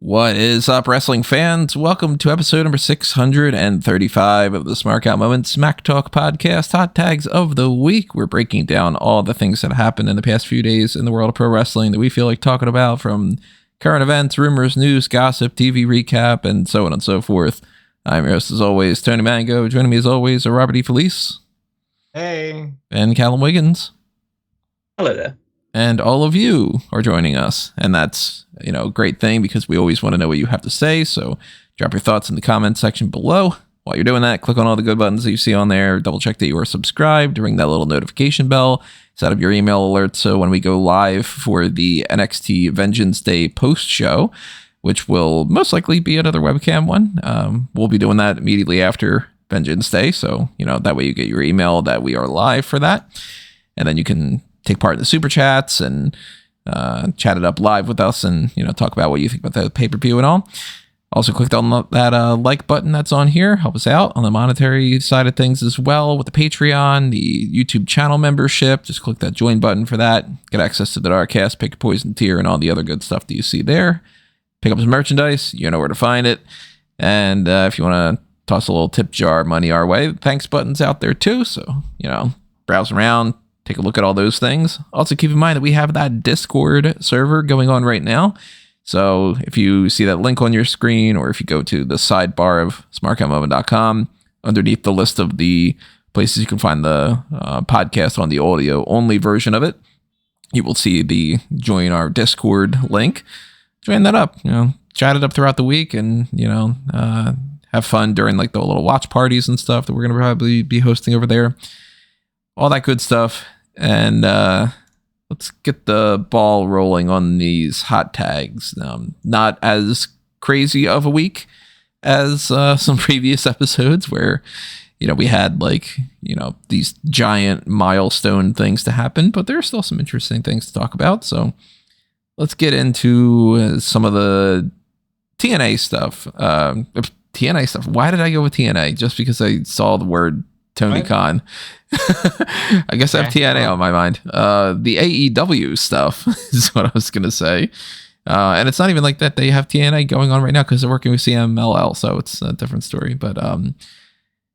What is up, wrestling fans? Welcome to episode number 635 of the Smark Out Moment Smack Talk podcast, Hot Tags of the Week. We're breaking down all the things that happened in the past few days in the world of pro wrestling that we feel like talking about, from current events, rumors, news, gossip, TV recap, and so on and so forth. I'm your host, as always, Tony Mango. Joining me, as always, are Robert E. Felice. Hey. And Callum Wiggins. Hello there. And all of you are joining us. And that's, a great thing, because we always want to know what you have to say. So drop your thoughts in the comment section below. While you're doing that, click on all the good buttons that you see on there. Double check that you are subscribed. Ring that little notification bell. Set up your email alert so when we go live for the NXT Vengeance Day post show, which will most likely be another webcam one, we'll be doing that immediately after Vengeance Day. So, that way you get your email that we are live for that. And then you can take part in the super chats and chat it up live with us and, talk about what you think about the pay-per-view and all. Also, click on that like button that's on here. Help us out on the monetary side of things as well with the Patreon, the YouTube channel membership. Just click that join button for that. Get access to the Darkcast, Pick a Poison tier, and all the other good stuff that you see there. Pick up some merchandise. You know where to find it. And if you want to toss a little tip jar money our way, thanks button's out there too. So, browse around. Take a look at all those things. Also, keep in mind that we have that Discord server going on right now. So if you see that link on your screen, or if you go to the sidebar of smarkoutmoment.com, underneath the list of the places you can find the podcast on the audio only version of it, you will see the join our Discord link. Join that up, chat it up throughout the week, and, have fun during like the little watch parties and stuff that we're going to probably be hosting over there. All that good stuff. And let's get the ball rolling on these hot tags. Not as crazy of a week as some previous episodes where, we had these giant milestone things to happen, but there are still some interesting things to talk about. So let's get into some of the TNA stuff. TNA stuff. Why did I go with TNA? Just because I saw the word Tony Khan. I guess I have TNA on my mind. The AEW stuff is what I was going to say. And it's not even like that they have TNA going on right now because they're working with CMLL, so it's a different story. But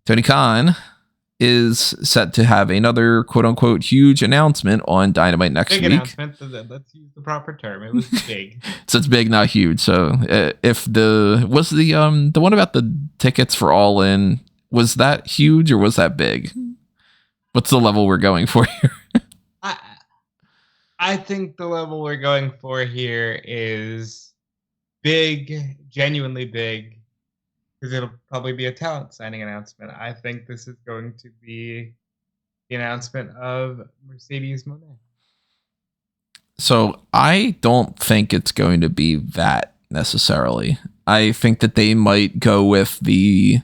Tony Khan is set to have another quote-unquote huge announcement on Dynamite next week. Announcement, let's use the proper term. It was big. So it's big, not huge. So if the one about the tickets for All In, was that huge or was that big? What's the level we're going for here? I think the level we're going for here is big, genuinely big, because it'll probably be a talent signing announcement. I think this is going to be the announcement of Mercedes Moné. So I don't think it's going to be that necessarily. I think that they might go with the...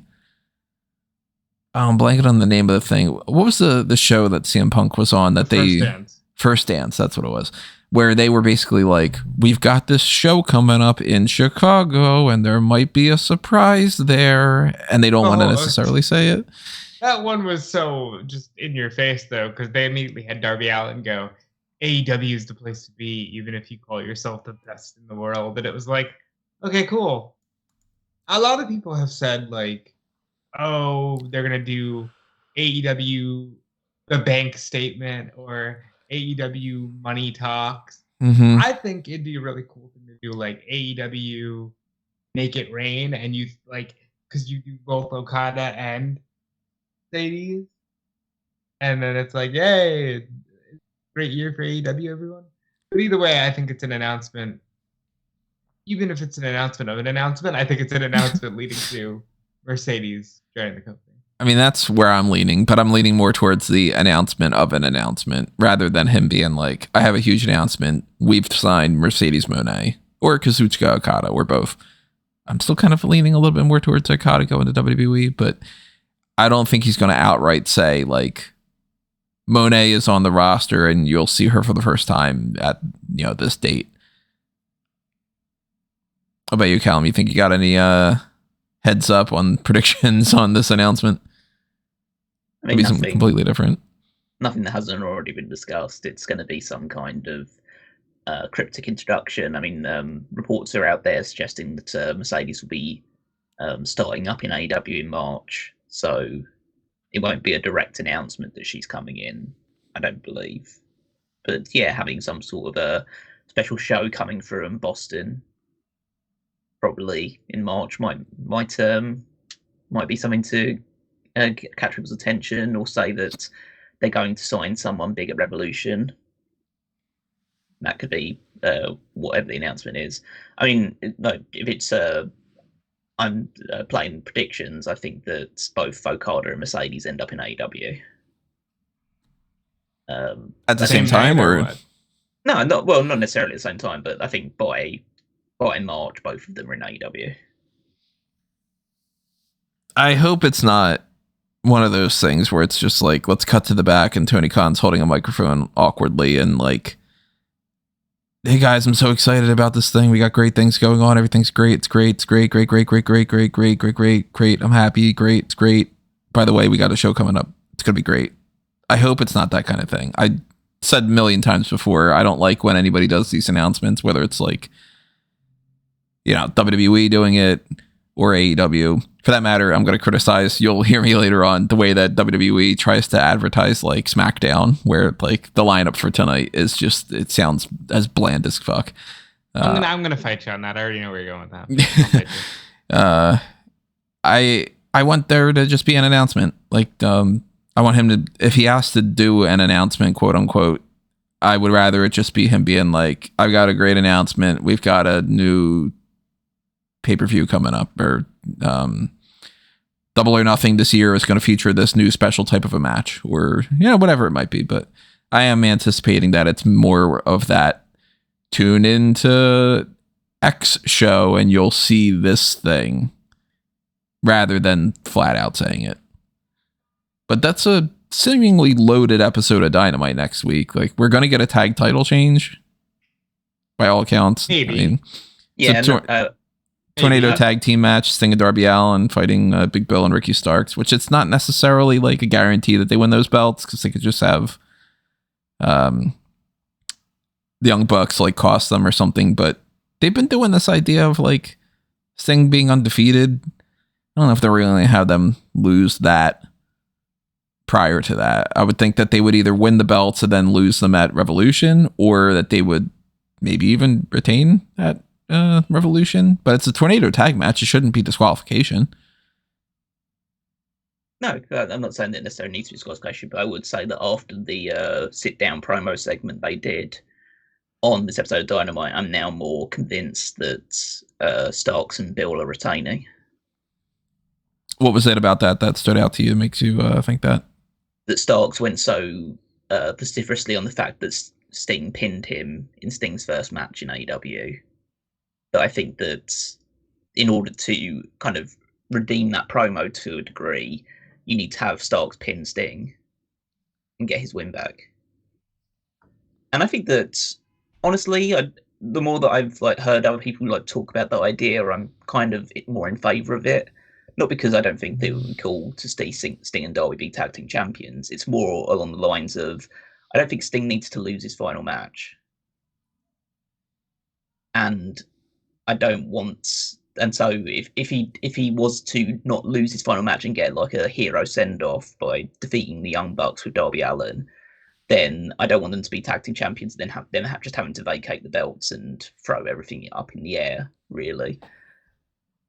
I'm blanking on the name of the thing. What was the show that CM Punk was on that First Dance, that's what it was. Where they were basically like, we've got this show coming up in Chicago and there might be a surprise there, and they don't want to necessarily say it. That one was so just in your face though, because they immediately had Darby Allin go, AEW is the place to be, even if you call yourself the best in the world. And it was like, okay, cool. A lot of people have said like, oh, they're going to do AEW, the bank statement, or AEW money talks. Mm-hmm. I think it'd be a really cool thing to do, like AEW Make It Rain, and you like, because you do both Okada and Mercedes, and then it's like, yay, great year for AEW, everyone. But either way, I think it's an announcement. Even if it's an announcement of an announcement, I think it's an announcement leading to Mercedes joining the company. I mean, that's where I'm leaning, but I'm leaning more towards the announcement of an announcement rather than him being like, I have a huge announcement. We've signed Mercedes Moné or Kazuchika Okada or both. I'm still kind of leaning a little bit more towards Okada going to WWE, but I don't think he's going to outright say like Moné is on the roster and you'll see her for the first time at, this date. How about you, Callum? You think you got any heads up on predictions on this announcement? I mean, maybe something completely different. nothing that hasn't already been discussed. It's going to be some kind of cryptic introduction. I mean, reports are out there suggesting that Mercedes will be starting up in AEW in March, so it won't be a direct announcement that she's coming in, I don't believe. But yeah, having some sort of a special show coming from Boston, probably in March, might be something to catch people's attention, or say that they're going to sign someone big at Revolution. That could be whatever the announcement is. I mean, no, if it's I'm playing predictions, I think that both Okada and Mercedes end up in AEW. At the same time, or what? No, not necessarily at the same time, but I think by March, both of them are in AEW. I hope it's not one of those things where it's just like, let's cut to the back and Tony Khan's holding a microphone awkwardly and like, hey guys, I'm so excited about this thing. We got great things going on. Everything's great. It's great. It's great. Great. Great. Great. Great. Great. Great. Great. Great. Great. I'm happy. Great. It's great. By the way, we got a show coming up. It's going to be great. I hope it's not that kind of thing. I said a million times before, I don't like when anybody does these announcements, whether it's like, you know, WWE doing it or AEW. For that matter, I'm going to criticize, you'll hear me later on, the way that WWE tries to advertise like SmackDown, where like the lineup for tonight is just, it sounds as bland as fuck. I'm gonna fight you on that. I already know where you're going with that. I want there to just be an announcement. Like, I want him to, if he has to do an announcement, quote unquote, I would rather it just be him being like, I've got a great announcement. We've got a new pay-per-view coming up, or Double or Nothing this year is going to feature this new special type of a match, or, you know, whatever it might be. But I am anticipating that it's more of that, tune into X show and you'll see this thing, rather than flat out saying it. But that's a seemingly loaded episode of Dynamite next week. Like, we're going to get a tag title change by all accounts. Maybe. I mean, yeah. Tornado tag team match, Sting and Darby Allin fighting Big Bill and Ricky Starks, which it's not necessarily like a guarantee that they win those belts, because they could just have the Young Bucks like cost them or something. But they've been doing this idea of like Sting being undefeated. I don't know if they're really going to have them lose that prior to that. I would think that they would either win the belts and then lose them at Revolution, or that they would maybe even retain at Revolution. But it's a tornado tag match. It shouldn't be disqualification. No, I'm not saying that necessarily needs to be disqualification, but I would say that after the sit-down promo segment they did on this episode of Dynamite, I'm now more convinced that Starks and Bill are retaining. What was it about that stood out to you? Makes you think that? That Starks went so vociferously on the fact that Sting pinned him in Sting's first match in AEW, that I think that in order to kind of redeem that promo to a degree, you need to have Starks pin Sting and get his win back. And I think that, honestly, the more that I've like heard other people like talk about that idea, I'm kind of more in favour of it. Not because I don't think it would be cool to see Sting and Darby be tag team champions. It's more along the lines of, I don't think Sting needs to lose his final match. And I don't want, and so if he was to not lose his final match and get like a hero send off by defeating the Young Bucks with Darby Allin, then I don't want them to be tag team champions and then just having to vacate the belts and throw everything up in the air. Really,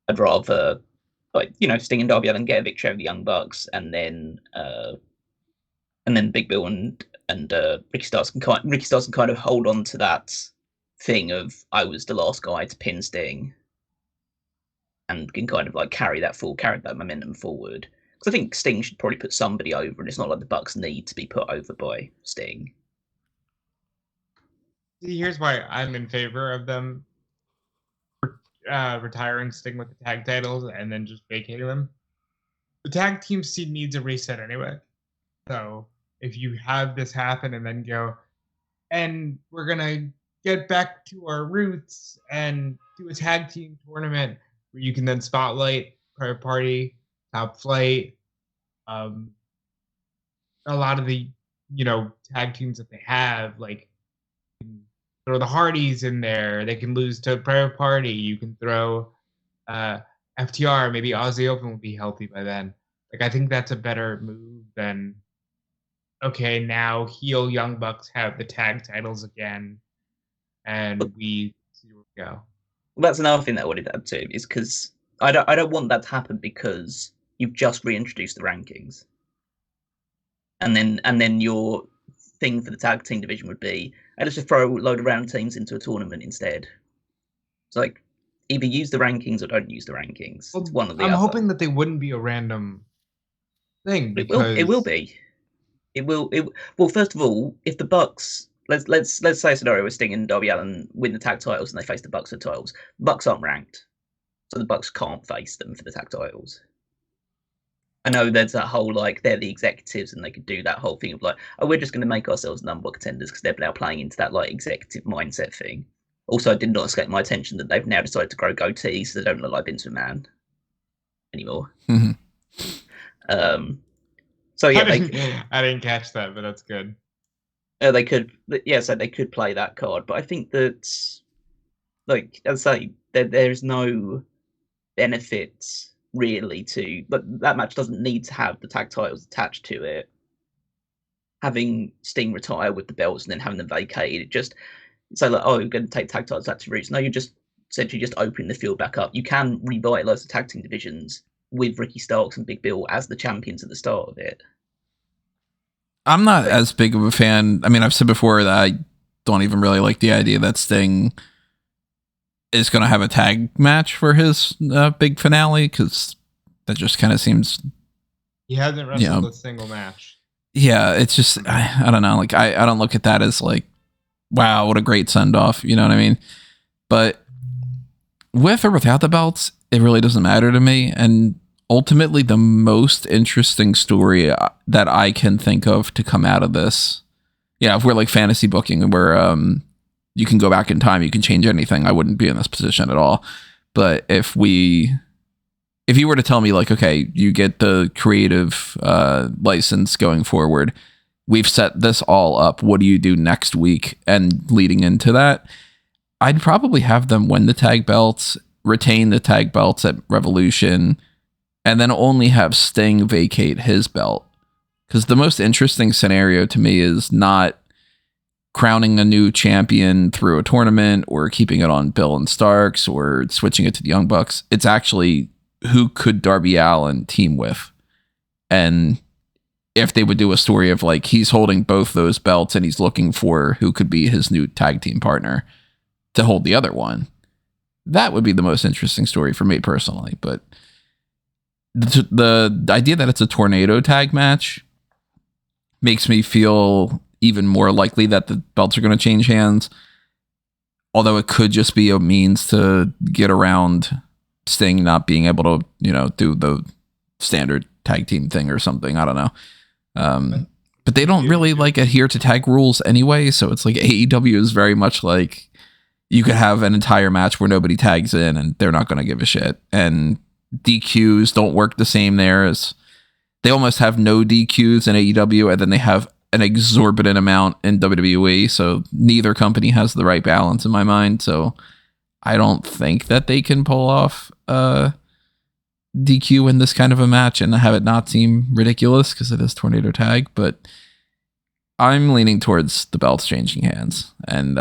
I'd rather, like, you know, Sting and Darby Allin get a victory over the Young Bucks, and then Big Bill and Ricky Starks can kind of hold on to that thing of, I was the last guy to pin Sting, and can kind of like carry that momentum forward. Because I think Sting should probably put somebody over, and it's not like the Bucks need to be put over by Sting. See, here's why I'm in favor of them retiring Sting with the tag titles and then just vacating them. The tag team scene needs a reset anyway. So if you have this happen and then go, and we're gonna get back to our roots and do a tag team tournament where you can then spotlight Private Party, Top Flight, a lot of the tag teams that they have, like throw the Hardys in there. They can lose to Private Party. You can throw FTR. Maybe Aussie Open will be healthy by then. Like, I think that's a better move than, okay, now heel Young Bucks have the tag titles again, and we see where we go. Well, that's another thing that I wanted to add too, is because I don't want that to happen because you've just reintroduced the rankings, and then your thing for the tag team division would be, hey, let's just throw a load of round teams into a tournament instead. It's like, either use the rankings or don't use the rankings. It's one or the other. I'm hoping that they wouldn't be a random thing, because it will be. It will. Well, first of all, if the Bucks, let's say a scenario where Sting and Darby Allin win the tag titles and they face the Bucks for the titles. Bucks aren't ranked, so the Bucks can't face them for the tag titles. I know there's that whole, like, they're the executives and they could do that whole thing of like, oh, we're just going to make ourselves number one contenders because they're now playing into that, like, executive mindset thing. Also, it did not escape my attention that they've now decided to grow goatees so they don't look like Vince McMahon anymore. Mm-hmm. So yeah, I didn't catch that, but that's good. They could, so they could play that card, but I think that, like, as I say, there's no benefits really to, but that match doesn't need to have the tag titles attached to it. Having Sting retire with the belts and then having them vacated, it just say like, oh, you're going to take tag titles back to roots. No, you're just essentially just opening the field back up. You can revitalize the tag team divisions with Ricky Starks and Big Bill as the champions at the start of it. I'm not as big of a fan. I mean, I've said before that I don't even really like the idea that Sting is going to have a tag match for his big finale, because that just kind of seems... He hasn't wrestled a single match. Yeah, it's just, I don't know. Like, I don't look at that as like, wow, what a great send-off. You know what I mean? But with or without the belts, it really doesn't matter to me. And ultimately, the most interesting story that I can think of to come out of this, if we're like fantasy booking, where you can go back in time, you can change anything, I wouldn't be in this position at all. But if you were to tell me, like, okay, you get the creative license going forward, we've set this all up, what do you do next week? And leading into that, I'd probably have them win the tag belts, retain the tag belts at Revolution, and then only have Sting vacate his belt. Because the most interesting scenario to me is not crowning a new champion through a tournament or keeping it on Bill and Starks or switching it to the Young Bucks. It's actually, who could Darby Allin team with? And if they would do a story of like, he's holding both those belts and he's looking for who could be his new tag team partner to hold the other one, that would be the most interesting story for me personally. But the idea that it's a tornado tag match makes me feel even more likely that the belts are going to change hands. Although it could just be a means to get around Sting not being able to, do the standard tag team thing or something. I don't know. But they don't really like adhere to tag rules anyway. So it's like AEW is very much like, you could have an entire match where nobody tags in and they're not going to give a shit. And DQs don't work the same there, as they almost have no DQs in AEW, and then they have an exorbitant amount in WWE. So neither company has the right balance in my mind. So I don't think that they can pull off DQ in this kind of a match and have it not seem ridiculous because it is tornado tag. But I'm leaning towards the belts changing hands, and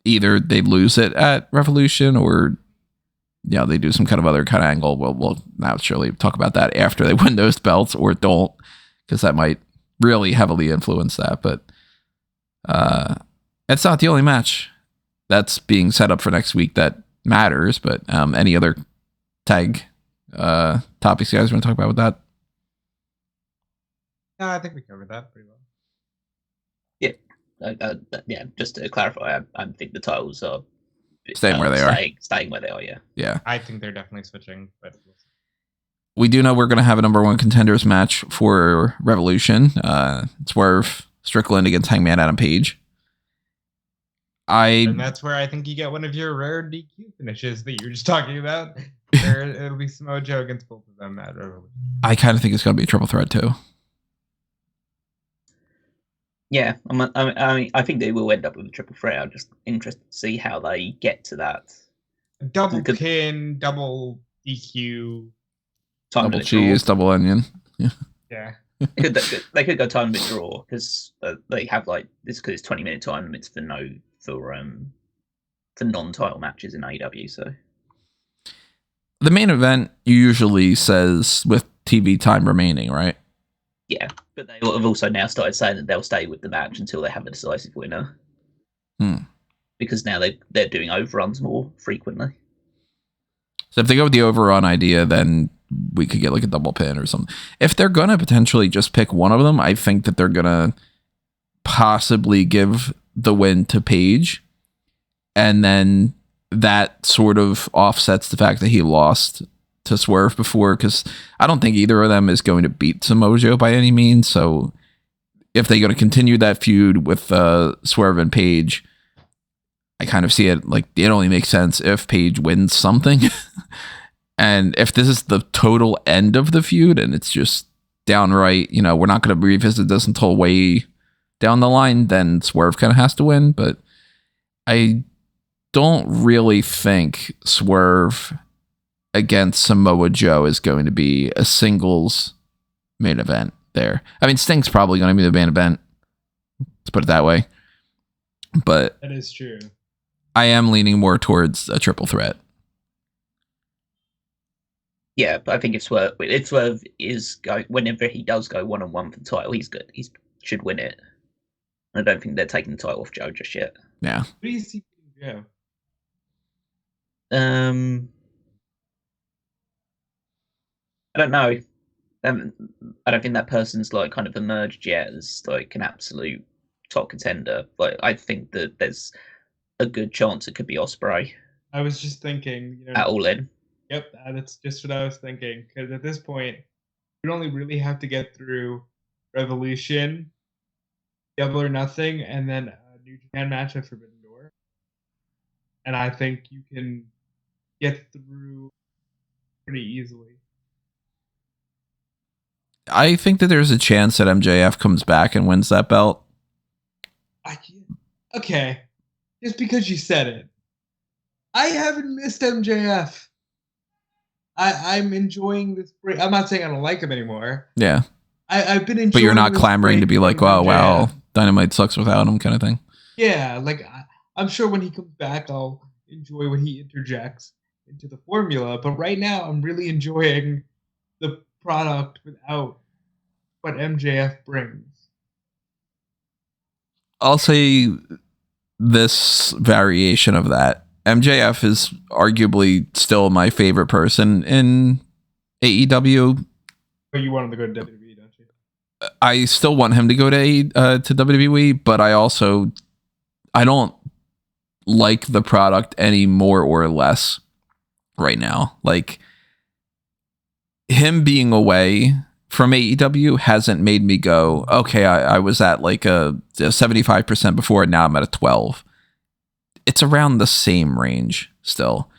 either they lose it at Revolution or they do some kind of other kind of angle. We'll naturally talk about that after they win those belts, or don't, because that might really heavily influence that. But it's not the only match that's being set up for next week that matters. But any other tag topics you guys want to talk about with that? No, I think we covered that pretty well. Yeah. Just to clarify, I think the titles are staying where they are. Staying where they are. Yeah. I think they're definitely switching, but we do know we're going to have a number one contenders match for Revolution. Swerve Strickland against Hangman Adam Page. And that's where I think you get one of your rare DQ finishes that you were just talking about. It'll be Samoa Joe against both of them at Revolution. I kind of think it's going to be a triple threat too. Yeah, I think they will end up with a triple threat. I'm just interested to see how they get to that. Double pin, double DQ, double cheese, double onion. Yeah. They could go time limit draw because they have like this because it's 20-minute time limits for non-title matches in AEW. So the main event usually says with TV time remaining, right? Yeah, but they have also now started saying that they'll stay with the match until they have a decisive winner. Because now they're doing overruns more frequently. So if they go with the overrun idea, then we could get like a double pin or something. If they're going to potentially just pick one of them, I think that they're going to possibly give the win to Paige. And then that sort of offsets the fact that he lost to Swerve before, because I don't think either of them is going to beat Samoa Joe by any means. So if they're going to continue that feud with Swerve and Paige, I kind of see it like it only makes sense if Paige wins something. And if this is the total end of the feud and it's just downright, we're not going to revisit this until way down the line, then Swerve kind of has to win. But I don't really think Swerve against Samoa Joe is going to be a singles main event there. I mean, Sting's probably going to be the main event. Let's put it that way. But that is true. I am leaning more towards a triple threat. Yeah, but I think if Swerve is going, whenever he does go 1-on-1 for the title, he's good. He should win it. I don't think they're taking the title off Joe just yet. Yeah. Who do you see Joe? I don't know. I don't think that person's like kind of emerged yet as like an absolute top contender. But I think that there's a good chance it could be Ospreay. I was just thinking, at All In. Yep, that's just what I was thinking. Because at this point, you only really have to get through Revolution, Double or Nothing, and then a New Japan match at Forbidden Door. And I think you can get through pretty easily. I think that there's a chance that MJF comes back and wins that belt. Okay, just because you said it. I haven't missed MJF. I'm enjoying this break. I'm not saying I don't like him anymore. Yeah. I've been enjoying. But you're not clamoring to be like, wow, Dynamite sucks without him kind of thing. Yeah, like I'm sure when he comes back, I'll enjoy when he interjects into the formula. But right now, I'm really enjoying the product without what MJF brings. I'll say this variation of that. MJF is arguably still my favorite person in AEW. But you want him to go to WWE, don't you? I still want him to go to WWE, but I don't like the product any more or less right now. Like, him being away from AEW hasn't made me go, okay, I was at like a 75% before, and now I'm at a 12. It's around the same range still.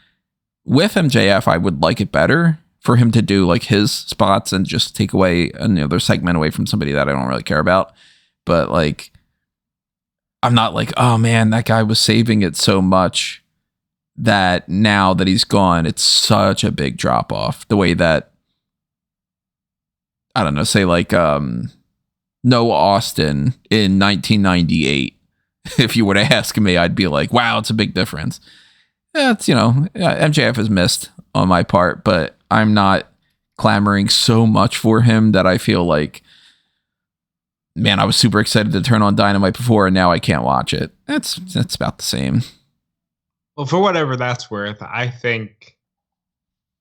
With MJF, I would like it better for him to do like his spots and just take away another segment away from somebody that I don't really care about. But like, I'm not like, oh man, that guy was saving it so much that now that he's gone, it's such a big drop off. The way that, I don't know, say like Noah Austin in 1998. If you were to ask me, I'd be like, wow, it's a big difference. Yeah, it's, MJF has missed on my part, but I'm not clamoring so much for him that I feel like, man, I was super excited to turn on Dynamite before, and now I can't watch it. That's about the same. Well, for whatever that's worth, I think,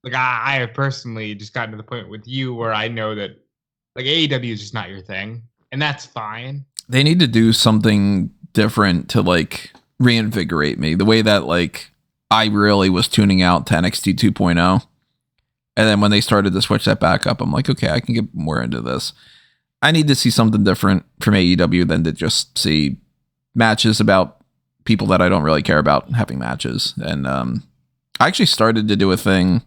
like, I have personally just gotten to the point with you where I know that, like, AEW is just not your thing, and that's fine. They need to do something different to like reinvigorate me, the way that like I really was tuning out to NXT 2.0, and then when they started to switch that back up, I'm like, okay, I can get more into this. I need to see something different from AEW than to just see matches about people that I don't really care about having matches. And I actually started to do a thing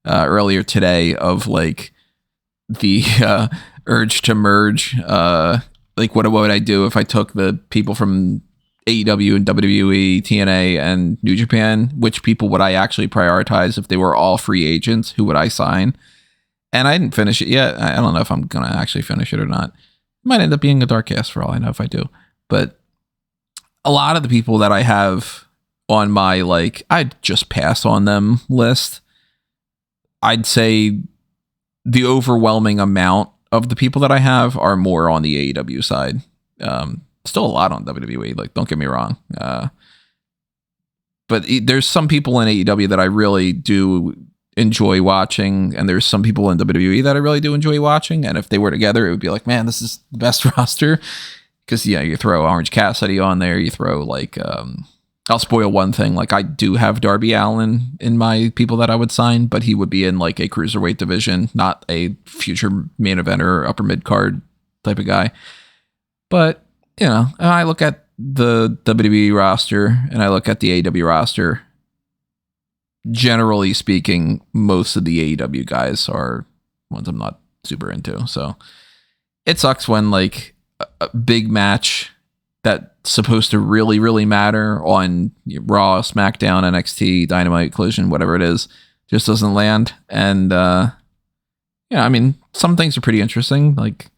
earlier today of like the urge to merge like what would I do if I took the people from AEW and WWE, TNA, and New Japan? Which people would I actually prioritize if they were all free agents? Who would I sign? And I didn't finish it yet. I don't know if I'm gonna actually finish it or not. It might end up being a dark cast for all I know if I do. But a lot of the people that I have on my like I'd just pass on them list, I'd say the overwhelming amount of the people that I have are more on the AEW side. Still a lot on WWE, like don't get me wrong. But there's some people in AEW that I really do enjoy watching, and there's some people in WWE that I really do enjoy watching. And if they were together, it would be like, man, this is the best roster. Because you throw Orange Cassidy on there, you throw like I'll spoil one thing. Like I do have Darby Allin in my people that I would sign, but he would be in like a cruiserweight division, not a future main eventer or upper mid card type of guy. But I look at the WWE roster and I look at the AEW roster. Generally speaking, most of the AEW guys are ones I'm not super into. So it sucks when like a big match that's supposed to really, really matter on Raw, SmackDown, NXT, Dynamite, Collision, whatever it is, just doesn't land. And I mean, some things are pretty interesting. Like,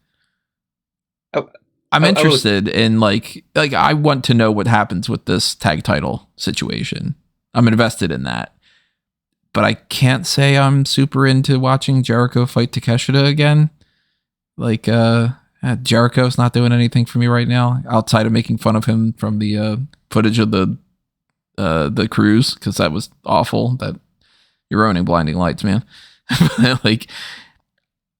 I'm interested in like I want to know what happens with this tag title situation. I'm invested in that, but I can't say I'm super into watching Jericho fight Takeshita again. Like, Jericho's not doing anything for me right now outside of making fun of him from the footage of the cruise, because that was awful. That you're owning blinding lights, man. Like,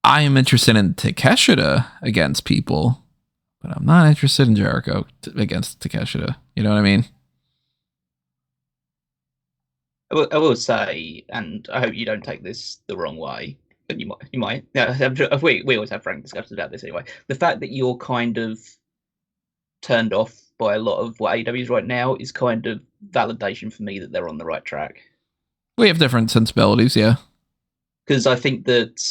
I am interested in Takeshita against people, but I'm not interested in Jericho against Takeshita. You know what I mean? I will say, and I hope you don't take this the wrong way, but you might. Yeah, we always have frank discussions about this anyway. The fact that you're kind of turned off by a lot of what AEW is right now is kind of validation for me that they're on the right track. We have different sensibilities, yeah. Because I think that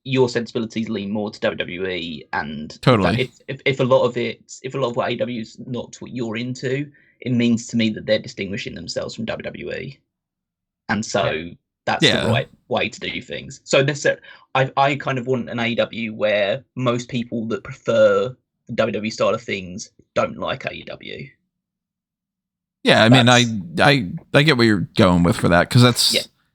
your sensibilities lean more to WWE, and totally. If a lot of what AEW is not what you're into, it means to me that they're distinguishing themselves from WWE, and so that's the right way to do things. So I kind of want an AEW where most people that prefer the WWE style of things don't like AEW. Yeah, I mean, I get what you're going with for that, because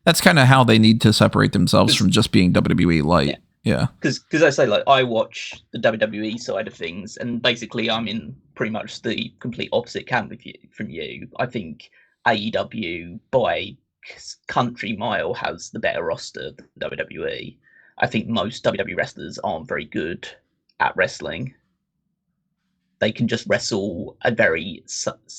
that's kind of how they need to separate themselves from just being WWE light. Yeah. Because I say, like, I watch the WWE side of things, and basically I'm in pretty much the complete opposite camp from you. I think AEW by country mile has the better roster than WWE. I think most WWE wrestlers aren't very good at wrestling. They can just wrestle a very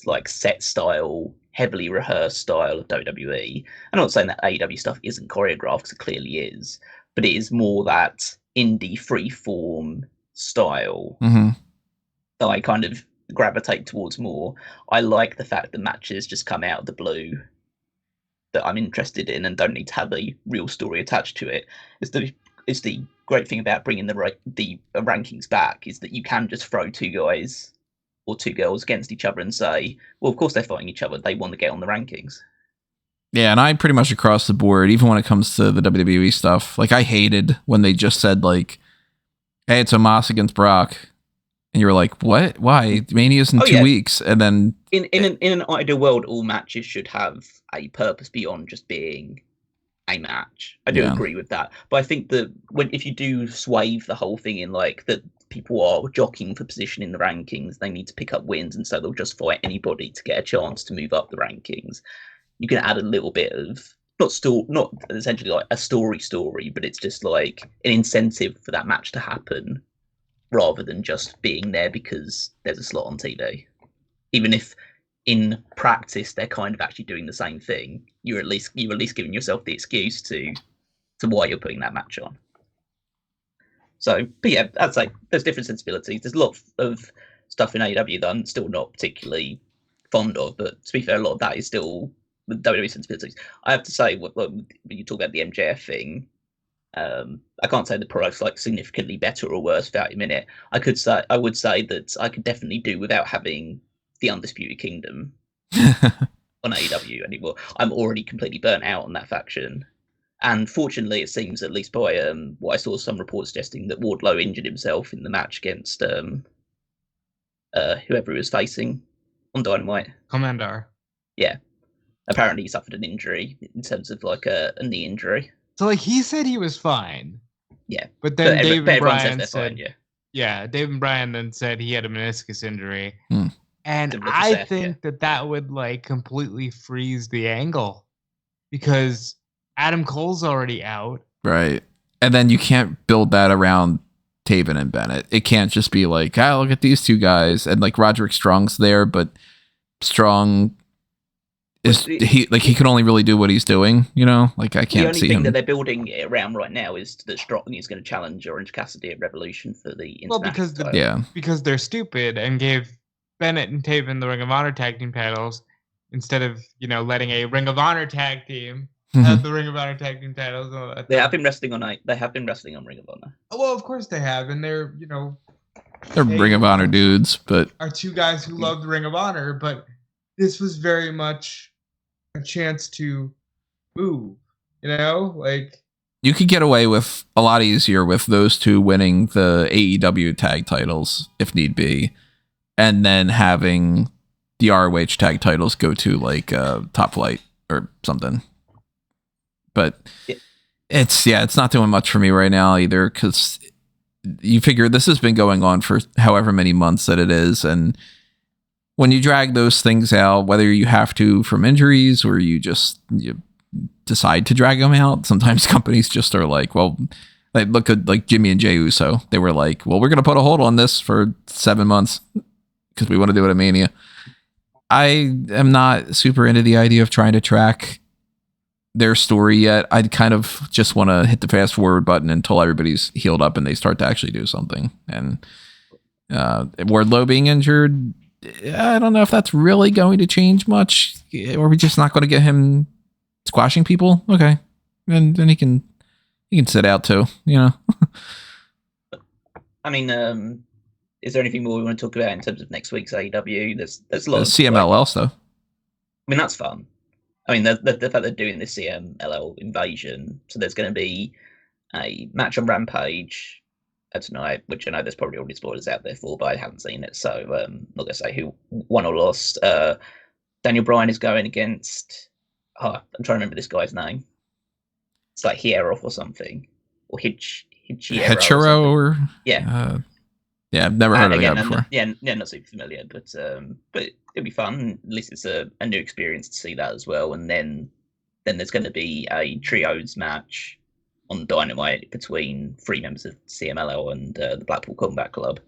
like set style, heavily rehearsed style of WWE. I'm not saying that AEW stuff isn't choreographed, because it clearly is, but it is more that indie freeform style that I kind of gravitate towards more. I like the fact that matches just come out of the blue that I'm interested in and don't need to have a real story attached to it. It's the great thing about bringing the rankings back, is that you can just throw two guys or two girls against each other and say, well, of course they're fighting each other. They want to get on the rankings. Yeah, and I pretty much across the board, even when it comes to the WWE stuff, like I hated when they just said like, hey, it's Omos against Brock. And you were like, what? Why? Mania's in 2 weeks. And then in an ideal world, all matches should have a purpose beyond just being a match. I do agree with that. But I think that if you do swathe the whole thing in like that people are jockeying for position in the rankings, they need to pick up wins, and so they'll just fight anybody to get a chance to move up the rankings. You can add a little bit of not essentially like a story, but it's just like an incentive for that match to happen, rather than just being there because there's a slot on TV. Even if in practice they're kind of actually doing the same thing, you're at least giving yourself the excuse to why you're putting that match on. So, but yeah, I'd say there's different sensibilities. There's a lot of stuff in AEW that I'm still not particularly fond of, but to be fair, a lot of that is still with WWE sensibilities. I have to say, when you talk about the MJF thing, I can't say the product's like significantly better or worse without him in it. I would say that I could definitely do without having the Undisputed Kingdom on AEW anymore. I'm already completely burnt out on that faction. And fortunately, it seems, at least by what I saw, some reports suggesting that Wardlow injured himself in the match against whoever he was facing on Dynamite. Commander. Yeah. Apparently he suffered an injury in terms of like a knee injury. So like he said he was fine. Yeah. But then Dave and everyone Bryan says said, fine, yeah, Dave and Bryan then said he had a meniscus injury. Hmm. And Similar to I Seth, think that would like completely freeze the angle because Adam Cole's already out. Right. And then you can't build that around Taven and Bennett. It can't just be like, look at these two guys. And like Roderick Strong's there, but Strong is he can only really do what he's doing, you know? Like I can't see him. The only thing that they're building it around right now is that Strong is going to challenge Orange Cassidy at Revolution for the international title. Because they're stupid and gave Bennett and Taven the Ring of Honor tag team titles instead of, letting a Ring of Honor tag team have the Ring of Honor tag team titles. They have been wrestling on Ring of Honor. Well, of course they have, and they're they're Ring of Honor dudes, but are two guys who love the Ring of Honor, but this was very much a chance to move, like you could get away with a lot easier with those two winning the AEW tag titles if need be, and then having the ROH tag titles go to like Top Flight or something. But it's not doing much for me right now either, because you figure this has been going on for however many months that it is, and when you drag those things out, whether you have to from injuries or you decide to drag them out, sometimes companies just are like, well, they look at like Jimmy and Jey Uso. They were like, well, we're going to put a hold on this for 7 months because we want to do it at Mania. I am not super into the idea of trying to track their story yet. I'd kind of just want to hit the fast forward button until everybody's healed up and they start to actually do something. And Wardlow being injured, I don't know if that's really going to change much. Or are we just not going to get him squashing people? Okay. And then he can sit out too, I mean, is there anything more we want to talk about in terms of next week's AEW? There's a lot of CMLL stuff. I mean, that's fun. I mean, the fact they're doing this CMLL invasion, so there's going to be a match on Rampage tonight, which I know there's probably already spoilers out there for, but I haven't seen it, so I'm not going to say who won or lost. Daniel Bryan is going against... I'm trying to remember this guy's name. It's like Hierro or something. Or Hichiro or... Yeah. Yeah, I've never heard of the guy before. Yeah, not super familiar, but it'll be fun. At least it's a new experience to see that as well. And then there's going to be a trios match on Dynamite between 3 members of CMLL and the Blackpool Combat Club.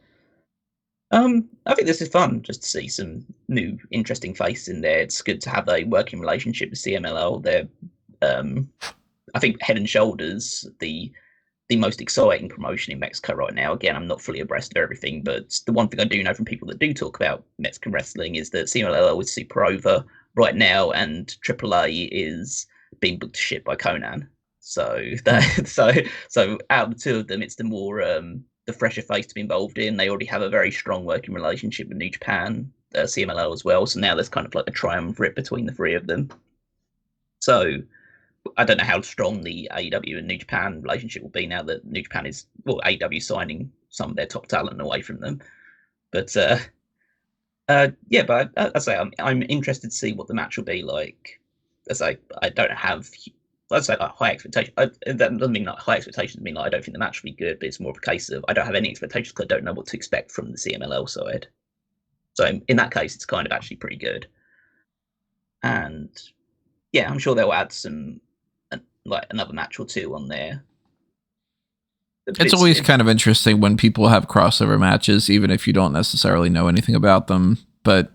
I think this is fun, just to see some new, interesting faces in there. It's good to have a working relationship with CMLL. They're, I think, head and shoulders the most exciting promotion in Mexico right now. Again, I'm not fully abreast of everything, but the one thing I do know from people that do talk about Mexican wrestling is that CMLL is super over right now, and AAA is being booked to shit by Conan. So so out of the two of them, it's the more the fresher face to be involved in. They already have a very strong working relationship with New Japan, CMLL as well. So now there's kind of like a triumvirate between the 3 of them. So I don't know how strong the AEW and New Japan relationship will be now that New Japan is, AEW signing some of their top talent away from them. But yeah, but I say I'm interested to see what the match will be like. I say I don't have, I'd say like high expectations. That doesn't mean like high expectations. I mean like I don't think the match will be good, but it's more of a case of I don't have any expectations because I don't know what to expect from the CMLL side. So in that case, it's kind of actually pretty good. And yeah, I'm sure they'll add some like another match or 2 on there. It's always kind of interesting when people have crossover matches, even if you don't necessarily know anything about them. But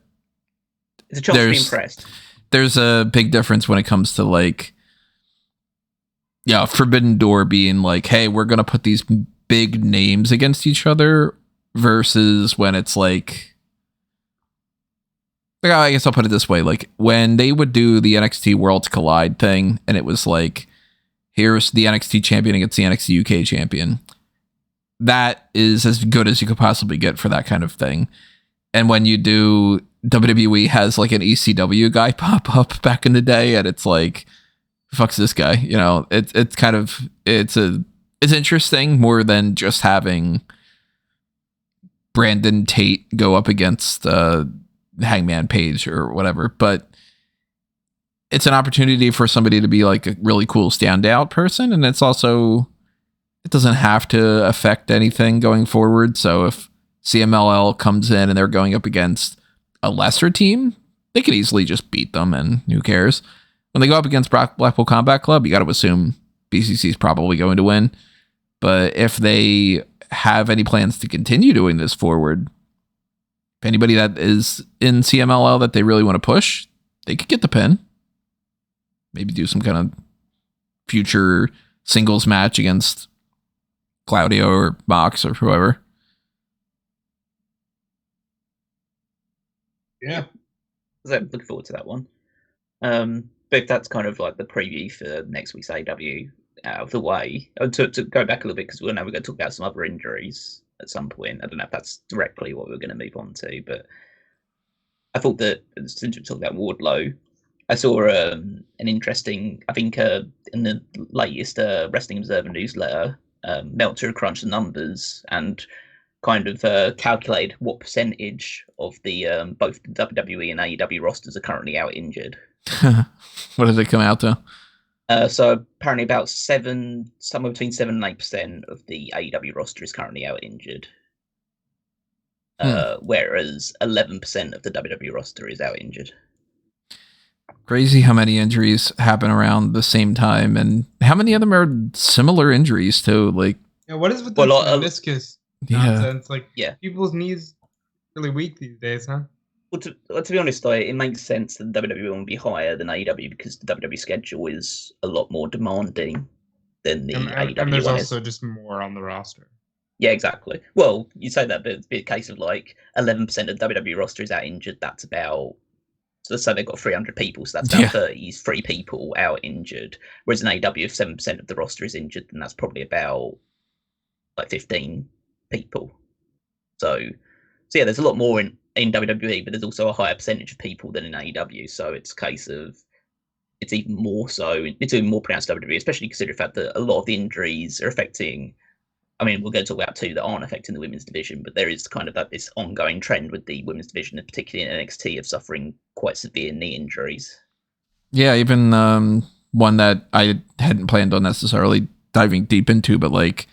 it's a chance to be impressed. There's a big difference when it comes to like, Forbidden Door being like, hey, we're going to put these big names against each other versus when it's like, I guess I'll put it this way. Like when they would do the NXT Worlds Collide thing and it was like, here's the NXT champion against the NXT UK champion. That is as good as you could possibly get for that kind of thing. And when you do, WWE has like an ECW guy pop up back in the day, and it's like, fuck's this guy? You know, it's interesting more than just having Brandon Tate go up against Hangman Page or whatever, but it's an opportunity for somebody to be like a really cool standout person, and it's also, it doesn't have to affect anything going forward. So if CMLL comes in and they're going up against a lesser team, they could easily just beat them, and who cares? When they go up against Blackpool Combat Club, you got to assume BCC is probably going to win. But if they have any plans to continue doing this forward, if anybody that is in CMLL that they really want to push, they could get the pin. Maybe do some kind of future singles match against Claudio or Mox or whoever. Yeah. So I'm looking forward to that one. But if that's kind of like the preview for next week's AEW out of the way, to go back a little bit, because we know we're going to talk about some other injuries at some point. I don't know if that's directly what we're going to move on to, but I thought that, since we talked about Wardlow, I saw an interesting, I think in the latest Wrestling Observer newsletter, Meltzer crunched the numbers and kind of calculated what percentage of the both the WWE and AEW rosters are currently out injured. What did it come out to? So apparently about somewhere between 7 and 8% of the AEW roster is currently out injured. Whereas 11% of the WWE roster is out injured. Crazy how many injuries happen around the same time, and how many of them are similar injuries too. Like, yeah, what is with the meniscus nonsense? Like, people's knees really weak these days, huh? Well, to be honest, it makes sense that WWE will be higher than AEW because the WWE schedule is a lot more demanding than the AEW and there's one also is. just more on the roster. Yeah, exactly. Well, you say that, but it'd be a case of like 11% of the WWE roster is out injured. That's about, so they've got 300 people, so that's about 33 people out injured. Whereas in AEW, if 7% of the roster is injured, then that's probably about like 15 people. So yeah, there's a lot more in WWE, but there's also a higher percentage of people than in AEW. So it's a case of it's even more pronounced WWE, especially considering the fact that a lot of the injuries are affecting. I mean, we're going to talk about two that aren't affecting the women's division, but there is kind of this ongoing trend with the women's division, and particularly in NXT, of suffering quite severe knee injuries. Yeah, even one that I hadn't planned on necessarily diving deep into, but like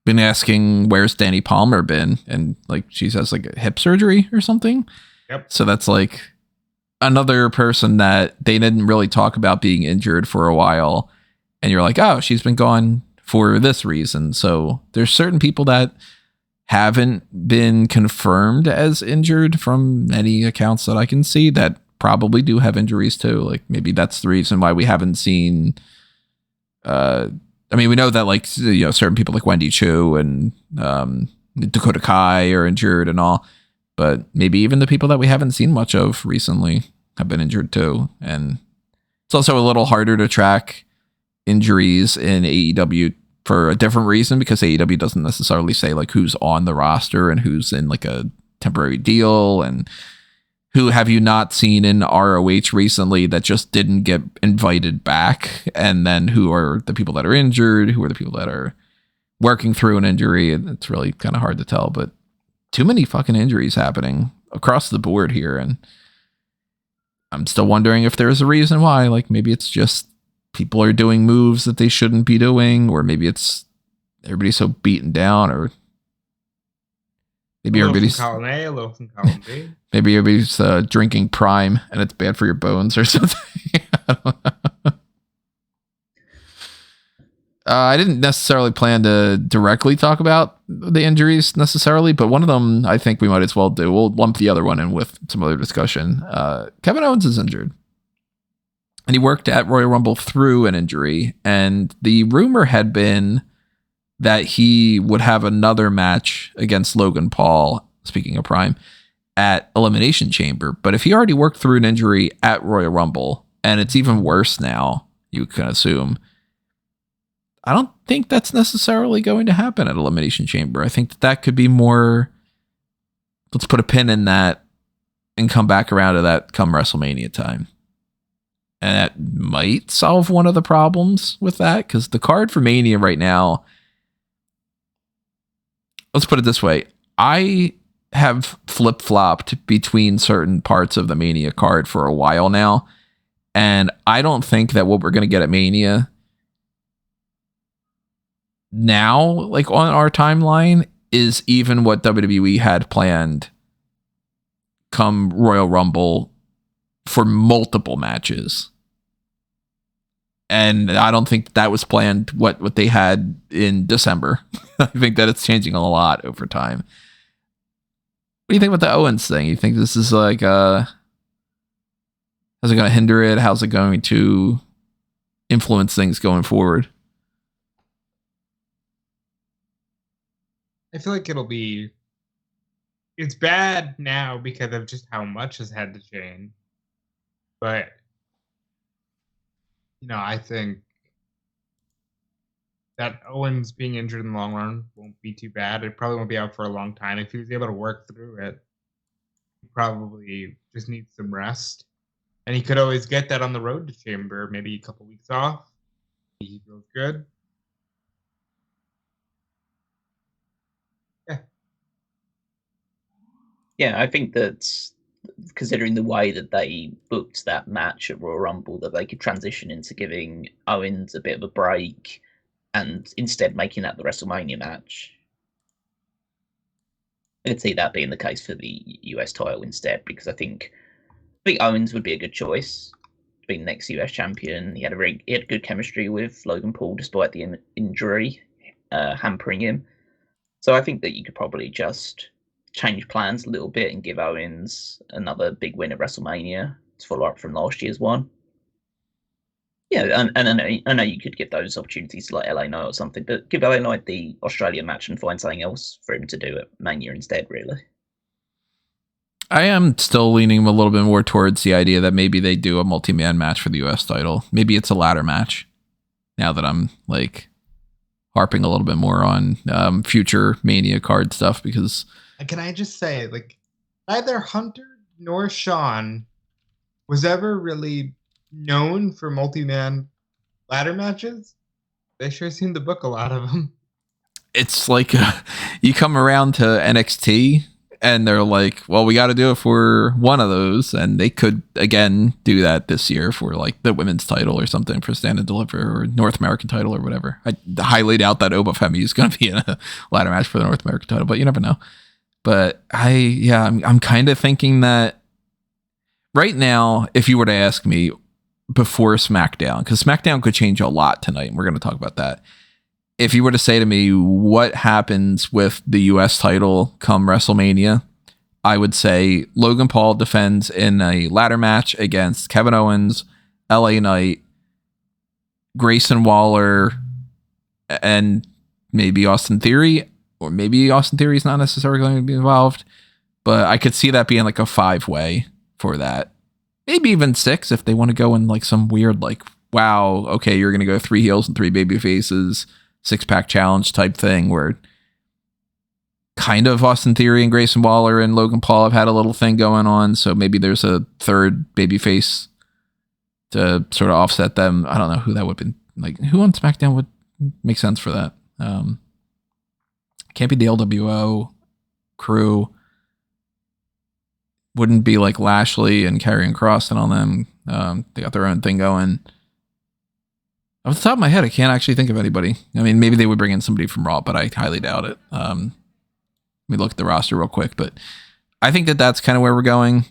been asking where's Danny Palmer been, and like she has like a hip surgery or something. Yep. So that's like another person that they didn't really talk about being injured for a while, and you're like, oh, she's been gone for this reason. So there's certain people that haven't been confirmed as injured from any accounts that I can see that probably do have injuries too. Like maybe that's the reason why we haven't seen I mean, we know that like, you know, certain people like Wendy Chu and Dakota Kai are injured and all, but maybe even the people that we haven't seen much of recently have been injured too. And it's also a little harder to track injuries in AEW for a different reason, because AEW doesn't necessarily say like who's on the roster and who's in like a temporary deal, and who have you not seen in ROH recently that just didn't get invited back, and then who are the people that are injured, who are the people that are working through an injury. It's really kind of hard to tell, but too many fucking injuries happening across the board here, and I'm still wondering if there's a reason why. Like maybe it's just people are doing moves that they shouldn't be doing, or maybe it's everybody's so beaten down, or maybe everybody's column A, a little from column B. Maybe everybody's drinking Prime and it's bad for your bones or something. I don't know. I didn't necessarily plan to directly talk about the injuries necessarily, but one of them I think we might as well do. We'll lump the other one in with some other discussion. Kevin Owens is injured, and he worked at Royal Rumble through an injury, and the rumor had been that he would have another match against Logan Paul, speaking of Prime, at Elimination Chamber. But if he already worked through an injury at Royal Rumble, and it's even worse now, you can assume, I don't think that's necessarily going to happen at Elimination Chamber. I think that could be more, let's put a pin in that and come back around to that come WrestleMania time. And that might solve one of the problems with that, because the card for Mania right now, let's put it this way. I have flip-flopped between certain parts of the Mania card for a while now, and I don't think that what we're going to get at Mania now, like on our timeline, is even what WWE had planned come Royal Rumble for multiple matches. And I don't think that was planned what they had in December. I think that it's changing a lot over time. What do you think about the Owens thing? You think this is like, how's it going to hinder it? How's it going to influence things going forward? I feel like it's bad now because of just how much has had to change. But, I think that Owens being injured in the long run won't be too bad. It probably won't be out for a long time. If he was able to work through it, he probably just needs some rest. And he could always get that on the road to Chamber, maybe a couple weeks off. He feels good. Yeah, I think that considering the way that they booked that match at Royal Rumble, that they could transition into giving Owens a bit of a break and instead making that the WrestleMania match. I could see that being the case for the US title instead, because I think Owens would be a good choice being the next US champion. He had good chemistry with Logan Paul despite the injury hampering him. So I think that you could probably just change plans a little bit and give Owens another big win at WrestleMania to follow up from last year's one. Yeah, and I know you could give those opportunities to like LA Knight or something, but give LA Knight the Australia match and find something else for him to do at Mania instead, really. I am still leaning a little bit more towards the idea that maybe they do a multi-man match for the US title. Maybe it's a ladder match, now that I'm like harping a little bit more on future Mania card stuff, because... Can I just say, like, neither Hunter nor Sean was ever really known for multi-man ladder matches. They sure seem to book a lot of them. It's like you come around to NXT and they're like, well, we got to do it for one of those. And they could, again, do that this year for like the women's title or something for Stand and Deliver or North American title or whatever. I highly doubt that Obafemi is going to be in a ladder match for the North American title, but you never know. But I'm kind of thinking that right now, if you were to ask me before SmackDown, because SmackDown could change a lot tonight, and we're going to talk about that. If you were to say to me, what happens with the US title come WrestleMania, I would say Logan Paul defends in a ladder match against Kevin Owens, LA Knight, Grayson Waller, and maybe Austin Theory. Or maybe Austin Theory is not necessarily going to be involved, but I could see that being like a 5-way for that. Maybe even 6 if they want to go in like some weird, like, wow, okay, you're going to go 3 heels and 3 baby faces, 6-pack challenge type thing where kind of Austin Theory and Grayson Waller and Logan Paul have had a little thing going on. So maybe there's a third baby face to sort of offset them. I don't know who that would be. Like, who on SmackDown would make sense for that? Can't be the LWO crew. Wouldn't be like Lashley and Karrion Kross and all them. They got their own thing going. Off the top of my head, I can't actually think of anybody. I mean, maybe they would bring in somebody from Raw, but I highly doubt it. Let me look at the roster real quick, but I think that that's kind of where we're going.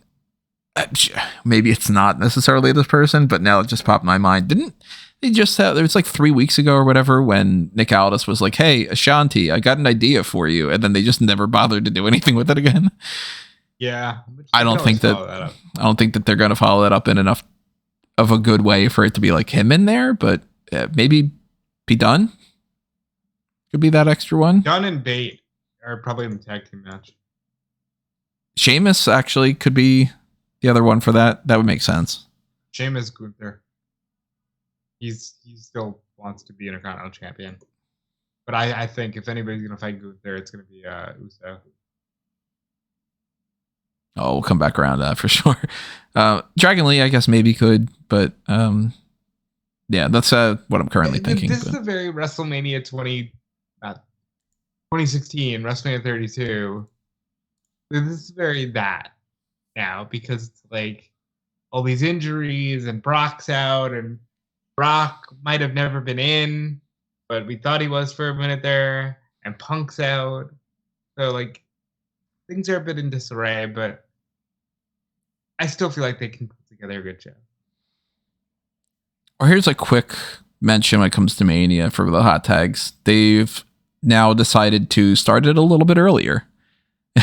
Maybe it's not necessarily this person, but now it just popped in my mind. Didn't they just have, it was like 3 weeks ago or whatever when Nick Aldis was like, hey, Ashanti, I got an idea for you. And then they just never bothered to do anything with it again. Yeah. I don't think that they're going to follow that up in enough of a good way for it to be like him in there, but maybe be done. Could be that extra one. Dunn and Bate are probably in the tag team match. Sheamus actually could be the other one for that. That would make sense. Sheamus Gunther. He's still wants to be Intercontinental Champion. But I think if anybody's going to fight Gunther, it's going to be Uso. Oh, we'll come back around to that for sure. Dragon Lee, I guess maybe could, but yeah, that's what I'm currently thinking. This is a very WrestleMania 2016, WrestleMania 32. This is very that now because it's like all these injuries and Brock's out and Brock might have never been in, but we thought he was for a minute there, and Punk's out. So like things are a bit in disarray, but I still feel like they can put together a good show. Or here's a quick mention when it comes to Mania for the hot tags. They've now decided to start it a little bit earlier.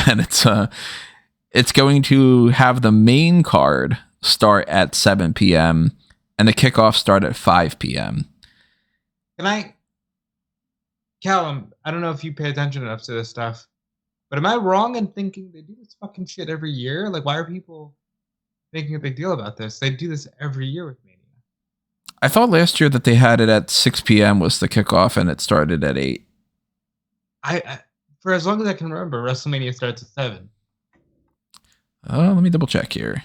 And it's going to have the main card start at 7 p.m. and the kickoff start at 5 p.m. Callum, I don't know if you pay attention enough to this stuff, but am I wrong in thinking they do this fucking shit every year? Like, why are people making a big deal about this? They do this every year with Mania. I thought last year that they had it at 6 p.m. was the kickoff and it started at 8. I for as long as I can remember, WrestleMania starts at 7. Let me double check here.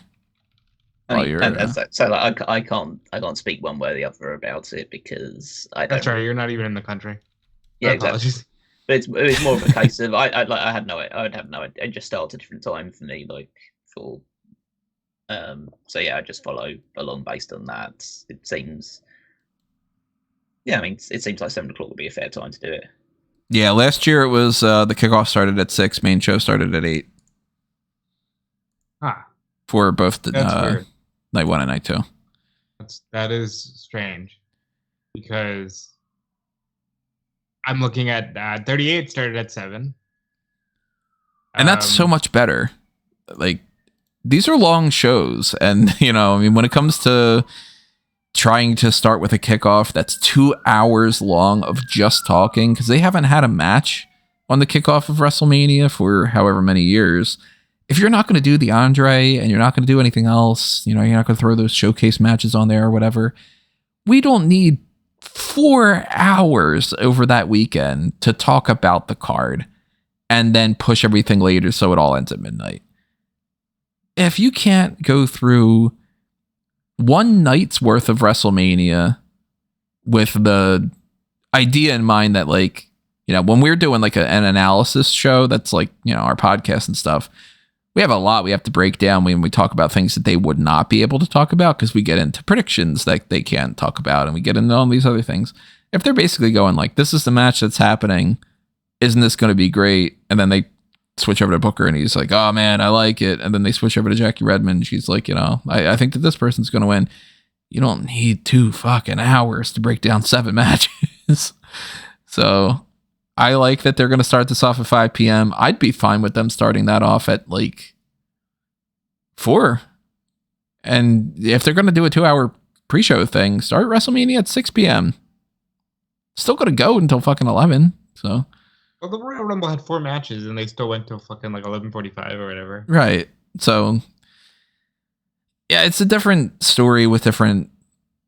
I can't speak one way or the other about it because I don't. That's right. You're not even in the country. Yeah, exactly. But it's more of a case of I'd have no idea. It just starts a different time for me. Like for so yeah, I just follow along based on that. It seems. Yeah, I mean, it seems like 7 o'clock would be a fair time to do it. Yeah, last year it was the kickoff started at 6, main show started at 8. For both the night 1 and night 2. That is strange because I'm looking at 38 started at 7. And that's so much better. Like, these are long shows. And, you know, I mean, when it comes to trying to start with a kickoff that's 2 hours long of just talking, because they haven't had a match on the kickoff of WrestleMania for however many years. If you're not going to do the Andre and you're not going to do anything else, you know, you're not going to throw those showcase matches on there or whatever, we don't need 4 hours over that weekend to talk about the card and then push everything later so it all ends at midnight. If you can't go through one night's worth of WrestleMania with the idea in mind that, like, you know, when we're doing like an analysis show that's like, you know, our podcast and stuff, we have a lot we have to break down when we talk about things that they would not be able to talk about because we get into predictions that they can't talk about and we get into all these other things. If they're basically going like, this is the match that's happening, isn't this going to be great? And then they switch over to Booker and he's like, oh man, I like it. And then they switch over to Jackie Redmond. She's like, you know, I think that this person's going to win. You don't need 2 fucking hours to break down 7 matches. So I like that they're going to start this off at 5 p.m. I'd be fine with them starting that off at like 4. And if they're going to do a 2-hour pre-show thing, start WrestleMania at 6 p.m. Still going to go until fucking 11. So. Well, the Royal Rumble had 4 matches and they still went till fucking like 11:45 or whatever. Right. So, yeah, it's a different story with different,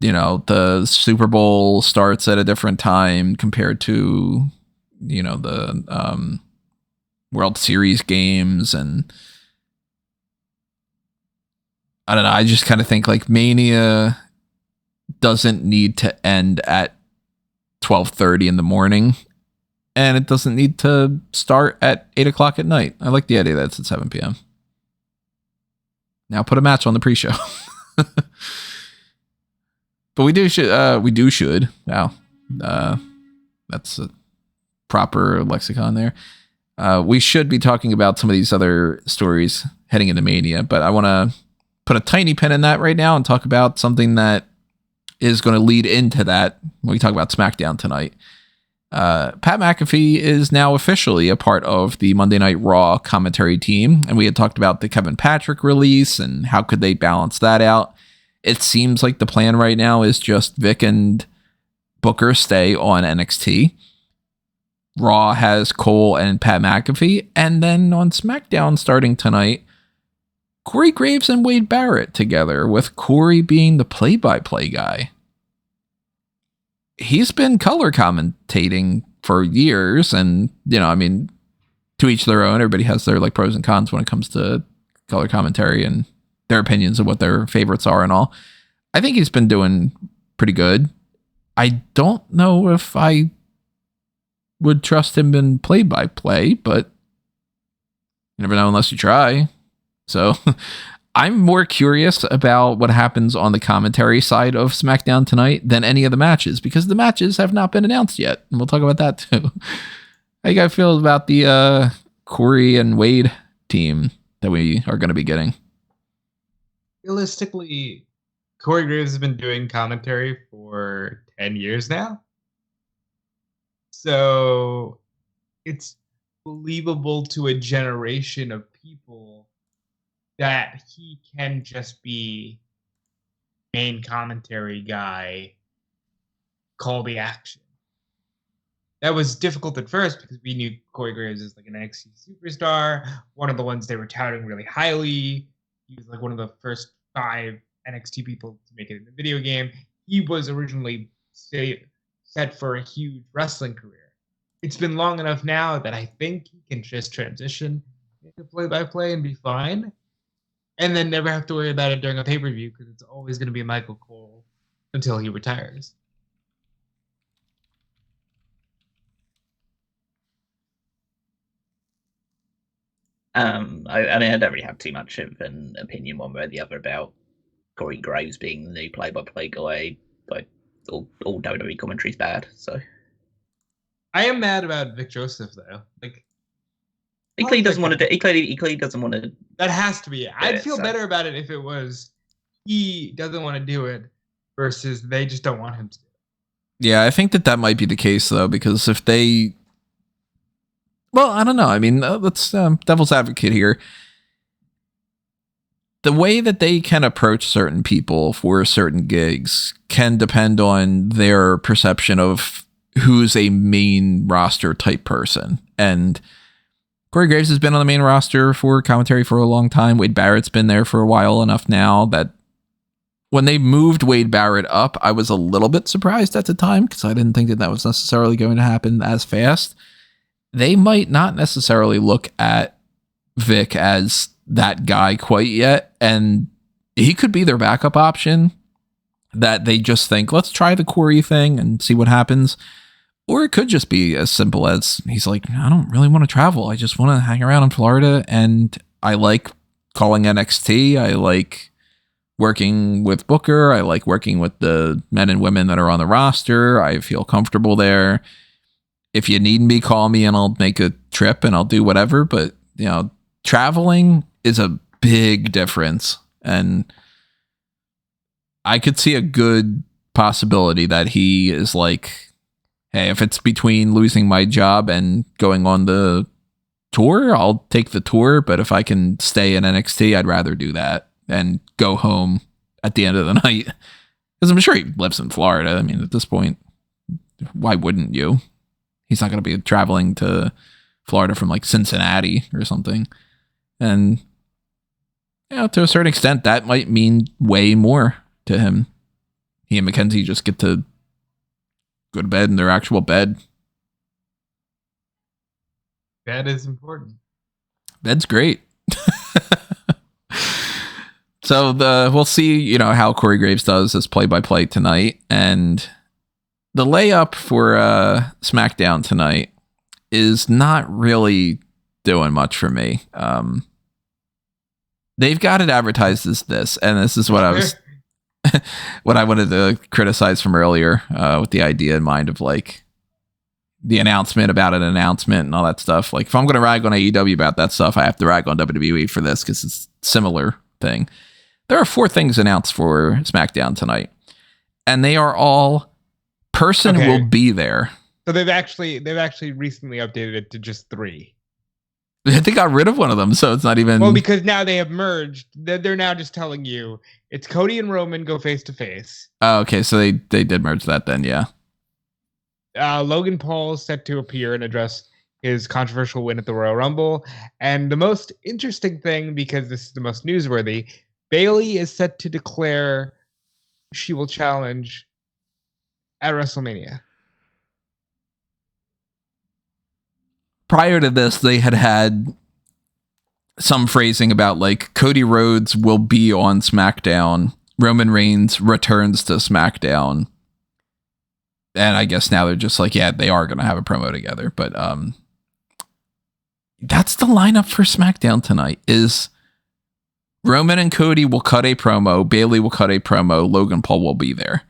you know, the Super Bowl starts at a different time compared to, you know, the World Series games. And I don't know. I just kind of think like Mania doesn't need to end at 12:30 in the morning. And it doesn't need to start at 8 o'clock at night. I like the idea that it's at 7 p.m. Now put a match on the pre-show. But we do should. Wow. That's a proper lexicon there. We should be talking about some of these other stories heading into Mania, but I want to put a tiny pin in that right now and talk about something that is going to lead into that when we talk about SmackDown tonight. Pat McAfee is now officially a part of the Monday Night Raw commentary team, and we had talked about the Kevin Patrick release and how could they balance that out. It seems like the plan right now is just Vic and Booker stay on NXT. Raw has Cole and Pat McAfee, and then on SmackDown starting tonight, Corey Graves and Wade Barrett together, with Corey being the play-by-play guy. he's been color commentating for years, and to each their own. Everybody has their like pros and cons when it comes to color commentary and their opinions of what their favorites are and all. I think he's been doing pretty good. I don't know if I would trust him in play-by-play, but you never know unless you try. So I'm more curious about what happens on the commentary side of SmackDown tonight than any of the matches, because the matches have not been announced yet. And we'll talk about that too. How you guys feel about the Corey and Wade team that we are going to be getting? Realistically, Corey Graves has been doing commentary for 10 years now. So it's believable to a generation of people that he can just be main commentary guy, call the action. That was difficult at first because we knew Corey Graves as like an NXT superstar, one of the ones they were touting really highly. He was like one of the first 5 NXT people to make it in the video game. He was originally set for a huge wrestling career. It's been long enough now that I think he can just transition into play-by-play and be fine, and then never have to worry about it during a pay-per-view because it's always going to be Michael Cole until he retires. I mean, I don't really have too much of an opinion one way or the other about Corey Graves being the new play-by-play guy. Like all WWE commentary is bad. So I am mad about Vic Joseph though. Like he clearly doesn't want to do. He clearly doesn't want to. That has to be it. I'd feel better about it if it was he doesn't want to do it versus they just don't want him to do it. Yeah, I think that might be the case though, because if they, well, I don't know. I mean, let's devil's advocate here. The way that they can approach certain people for certain gigs can depend on their perception of who's a main roster type person. And Corey Graves has been on the main roster for commentary for a long time. Wade Barrett's been there for a while enough now that when they moved Wade Barrett up, I was a little bit surprised at the time because I didn't think that was necessarily going to happen as fast. They might not necessarily look at Vic as that guy quite yet, and he could be their backup option that they just think, let's try the Corey thing and see what happens. Or it could just be as simple as he's like, I don't really want to travel. I just want to hang around in Florida, and I like calling NXT. I like working with Booker. I like working with the men and women that are on the roster. I feel comfortable there. If you need me, call me and I'll make a trip and I'll do whatever. But, traveling is a big difference. And I could see a good possibility that he is like, hey, if it's between losing my job and going on the tour, I'll take the tour. But if I can stay in NXT, I'd rather do that and go home at the end of the night. Because I'm sure he lives in Florida. I mean, at this point, why wouldn't you? He's not going to be traveling to Florida from like Cincinnati or something. And, to a certain extent, that might mean way more to him. He and Mackenzie just get to go to bed in their actual bed. Bed is important. Bed's great. So we'll see, how Corey Graves does as play-by-play tonight. And the layup for SmackDown tonight is not really doing much for me. They've got it advertised as this, and this is what I was what I wanted to criticize from earlier, with the idea in mind of like the announcement about an announcement and all that stuff. Like if I'm going to rag on AEW about that stuff, I have to rag on WWE for this because it's a similar thing. There are 4 things announced for SmackDown tonight, and they are all person will be there. So they've actually recently updated it to just 3. They got rid of one of them, so it's not even... Well, because now they have merged. They're now just telling you it's Cody and Roman go face to face. Oh, okay, so they did merge that then, yeah. Logan Paul is set to appear and address his controversial win at the Royal Rumble. And the most interesting thing, because this is the most newsworthy, Bayley is set to declare she will challenge at WrestleMania? Prior to this, they had some phrasing about like Cody Rhodes will be on SmackDown, Roman Reigns returns to SmackDown, and I guess now they're just like, yeah, they are going to have a promo together. But that's the lineup for SmackDown tonight. Is Roman and Cody will cut a promo, Bayley will cut a promo, Logan Paul will be there.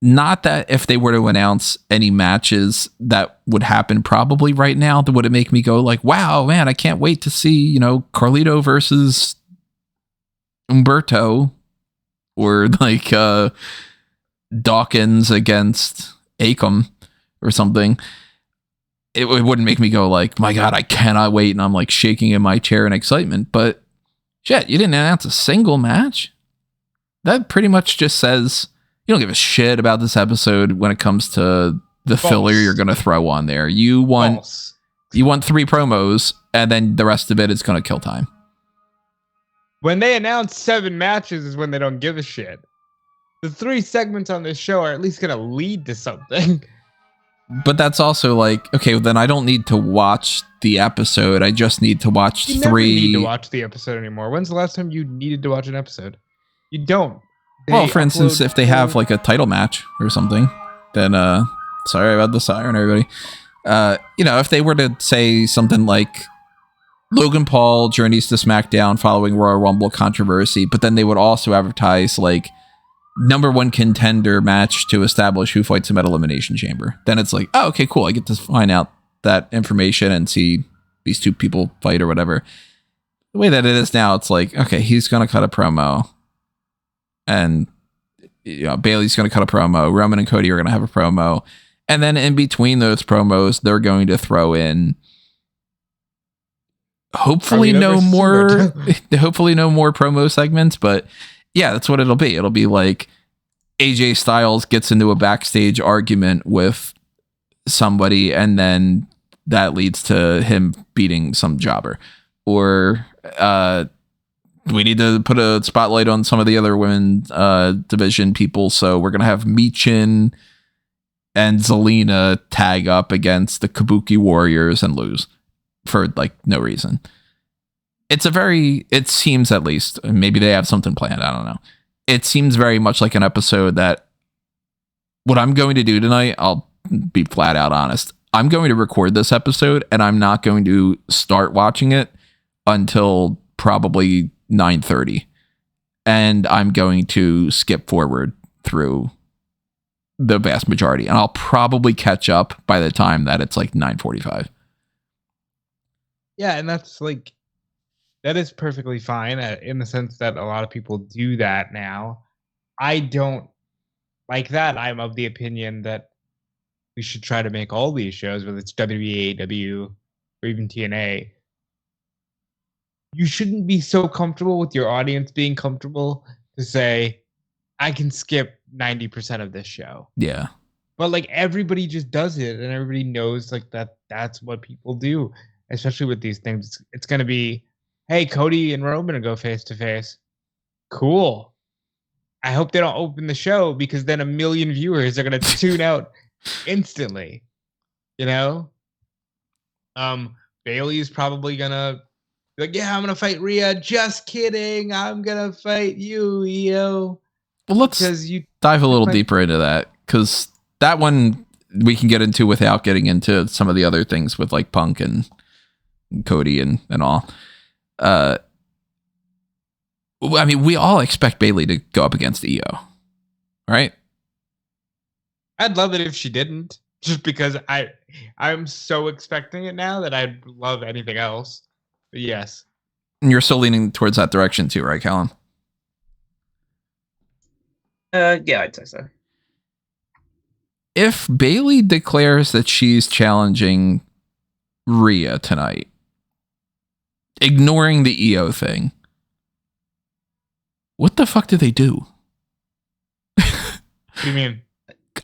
Not that if they were to announce any matches that would happen probably right now, that would it make me go like, wow, man, I can't wait to see, Carlito versus Umberto, or like Dawkins against Akam or something. It wouldn't make me go like, my God, I cannot wait. And I'm like shaking in my chair in excitement. But shit, you didn't announce a single match? That pretty much just says you don't give a shit about this episode when it comes to the filler you're going to throw on there. You want 3 promos, and then the rest of it is going to kill time. When they announce 7 matches is when they don't give a shit. The 3 segments on this show are at least going to lead to something. But that's also like, okay, well, then I don't need to watch the episode. I just need to watch 3. You never need to watch the episode anymore. When's the last time you needed to watch an episode? You don't. Well, for instance, if they have like a title match or something, then sorry about the siren, everybody. If they were to say something like Logan Paul journeys to SmackDown following Royal Rumble controversy, but then they would also advertise like #1 contender match to establish who fights him at Elimination Chamber. Then it's like, oh, okay, cool. I get to find out that information and see these 2 people fight or whatever. The way that it is now, it's like, okay, he's going to cut a promo. And Bayley's going to cut a promo. Roman and Cody are going to have a promo. And then in between those promos, they're going to throw in hopefully no more promo segments. But yeah, that's what it'll be. It'll be like AJ Styles gets into a backstage argument with somebody, and then that leads to him beating some jobber. Or we need to put a spotlight on some of the other women's division people, so we're going to have Michin and Zelina tag up against the Kabuki Warriors and lose for like no reason. It seems, at least, maybe they have something planned, I don't know. It seems very much like an episode that what I'm going to do tonight, I'll be flat out honest. I'm going to record this episode and I'm not going to start watching it until probably 9:30, and I'm going to skip forward through the vast majority, and I'll probably catch up by the time that it's like 9:45. Yeah, and that is perfectly fine in the sense that a lot of people do that now. I don't like that. I'm of the opinion that we should try to make all these shows, whether it's WWE, AEW, or even TNA, you shouldn't be so comfortable with your audience being comfortable to say, I can skip 90% of this show. Yeah. But like everybody just does it, and everybody knows like that's what people do, especially with these things. It's going to be, hey, Cody and Roman go face to face. Cool. I hope they don't open the show, because then 1 million viewers are going to tune out instantly. Bayley is probably going to like, yeah, I'm going to fight Rhea. Just kidding. I'm going to fight you, Io. Well, let's dive a little deeper into that, because that one we can get into without getting into some of the other things with like Punk and Cody and all. I mean, we all expect Bayley to go up against Io, right? I'd love it if she didn't, just because I'm so expecting it now that I'd love anything else. But yes. And you're still leaning towards that direction too, right, Callum? Yeah, I'd say so. If Bayley declares that she's challenging Rhea tonight, ignoring the Io thing, what the fuck do they do? What do you mean?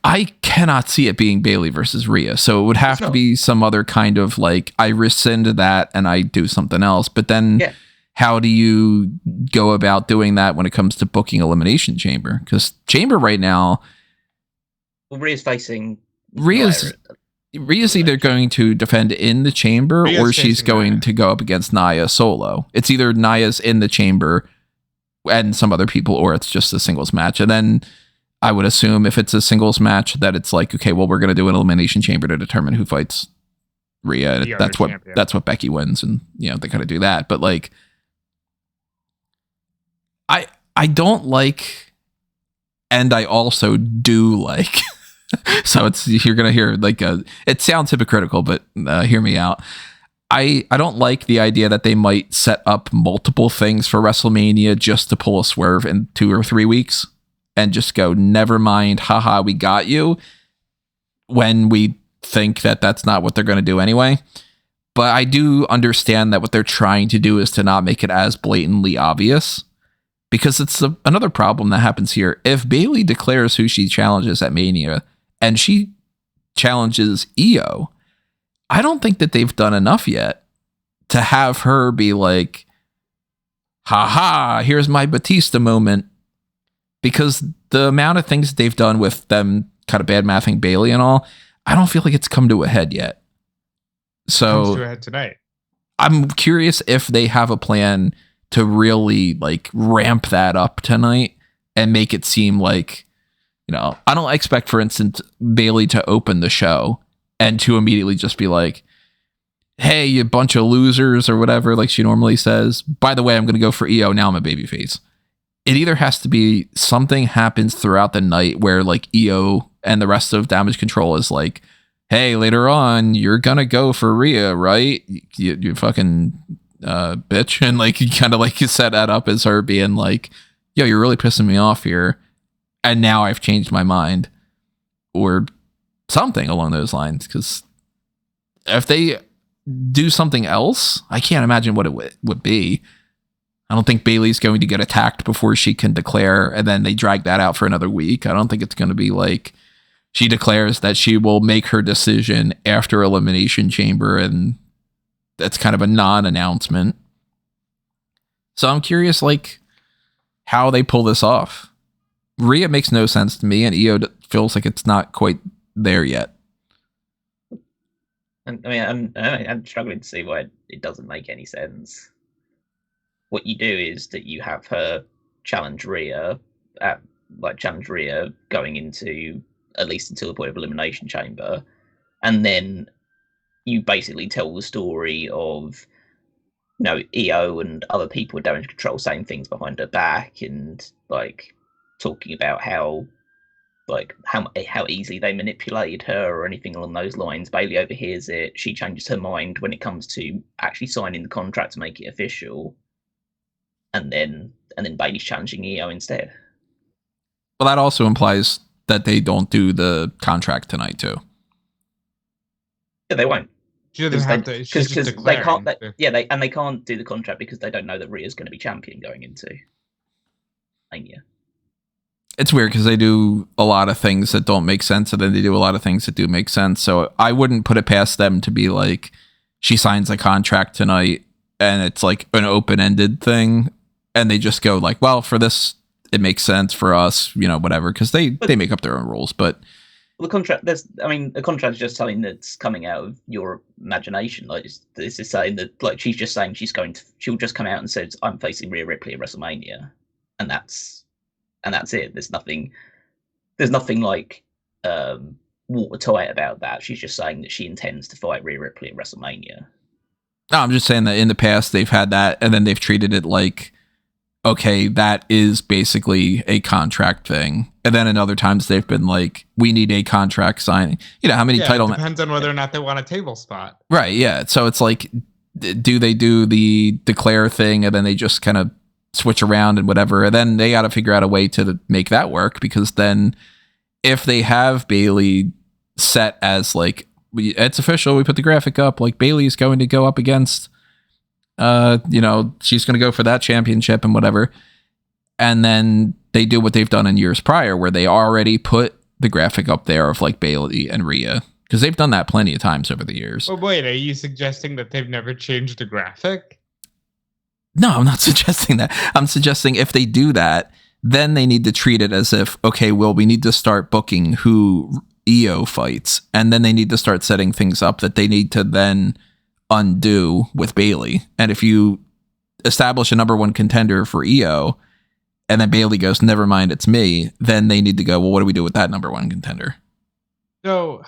I cannot see it being Bayley versus Rhea. So it would have to be some other kind of like, I rescind that and I do something else. But then how do you go about doing that when it comes to booking Elimination Chamber? Because Chamber right now, Well, Rhea's facing Rhea's either going to defend in the chamber or she's going to go up against Nia solo. It's either Nia's in the chamber and some other people, or it's just a singles match. And then I would assume if it's a singles match that it's like, okay, well, we're going to do an elimination chamber to determine who fights Rhea. That's what Becky wins. And, you know, they kind of do that. But like, I don't like, and I also do like, so you're going to hear like it sounds hypocritical, but hear me out. I don't like the idea that they might set up multiple things for WrestleMania just to pull a swerve in 2 or 3 weeks and just go, never mind, haha, we got you, when we think that that's not what they're going to do anyway. But I do understand that what they're trying to do is to not make it as blatantly obvious, because it's another problem that happens here. If Bayley declares who she challenges at Mania and she challenges Io, I don't think that they've done enough yet to have her be like, haha, here's my Batista moment. Because the amount of things that they've done with them kind of bad-mouthing Bayley and all, I don't feel like it's come to a head yet. So comes to a head tonight. I'm curious if they have a plan to really like ramp that up tonight and make it seem like, you know, I don't expect, for instance, Bayley to open the show and to immediately just be like, hey, you bunch of losers or whatever, like she normally says. By the way, I'm going to go for Io. Now I'm a babyface. It either has to be something happens throughout the night where like Io and the rest of Damage Control is like, hey, later on, you're going to go for Rhea, right? You fucking bitch. And like, you kind of like you set that up as her being like, yo, you're really pissing me off here. And now I've changed my mind. Or something along those lines, because if they do something else, I can't imagine what it would be. I don't think Bayley's going to get attacked before she can declare, and then they drag that out for another week. I don't think it's going to be like she declares that she will make her decision after Elimination Chamber, and that's kind of a non-announcement. So I'm curious, like, how they pull this off. Rhea makes no sense to me, and Io feels like it's not quite there yet. I mean, I'm struggling to see why it doesn't make any sense. What you do is that you have her challenge Rhea going into at least until the point of Elimination Chamber, and then you basically tell the story of, you know, Io and other people with Damage Control saying things behind her back and like talking about how easily they manipulated her or anything along those lines. Bayley overhears it. She changes her mind when it comes to actually signing the contract to make it official. And then Bayley's challenging Io instead. Well, that also implies that they don't do the contract tonight too. Yeah, they won't. She doesn't have to. She's just declaring. They can't do the contract because they don't know that Rhea's going to be champion going into Mania. It's weird because they do a lot of things that don't make sense, and then they do a lot of things that do make sense. So I wouldn't put it past them to be like, she signs a contract tonight and it's like an open-ended thing, and they just go like, well, for this, it makes sense for us, you know, whatever, because they make up their own rules. But the contract, the contract is just something that's coming out of your imagination. Like, this is saying that, like, she's just saying she'll just come out and says, I'm facing Rhea Ripley at WrestleMania, and that's it. There's nothing like watertight about that. She's just saying that she intends to fight Rhea Ripley at WrestleMania. No, I'm just saying that in the past they've had that, and then they've treated it like, okay, that is basically a contract thing. And then in other times they've been like, we need a contract signing. You know, how many title... It depends on whether or not they want a table spot. Right, yeah. So it's like, do they do the declare thing and then they just kind of switch around and whatever? And then they got to figure out a way to make that work, because then if they have Bayley set as like, it's official, we put the graphic up, like Bayley's going to go up against... she's going to go for that championship and whatever. And then they do what they've done in years prior, where they already put the graphic up there of like Bayley and Rhea, because they've done that plenty of times over the years. Oh, wait, are you suggesting that they've never changed the graphic? No, I'm not suggesting that. I'm suggesting if they do that, then they need to treat it as if, okay, well, we need to start booking who Io fights, and then they need to start setting things up that they need to then undo with Bayley. And if you establish a number one contender for Io, and then Bayley goes, never mind, it's me, then they need to go, well, what do we do with that number one contender? So,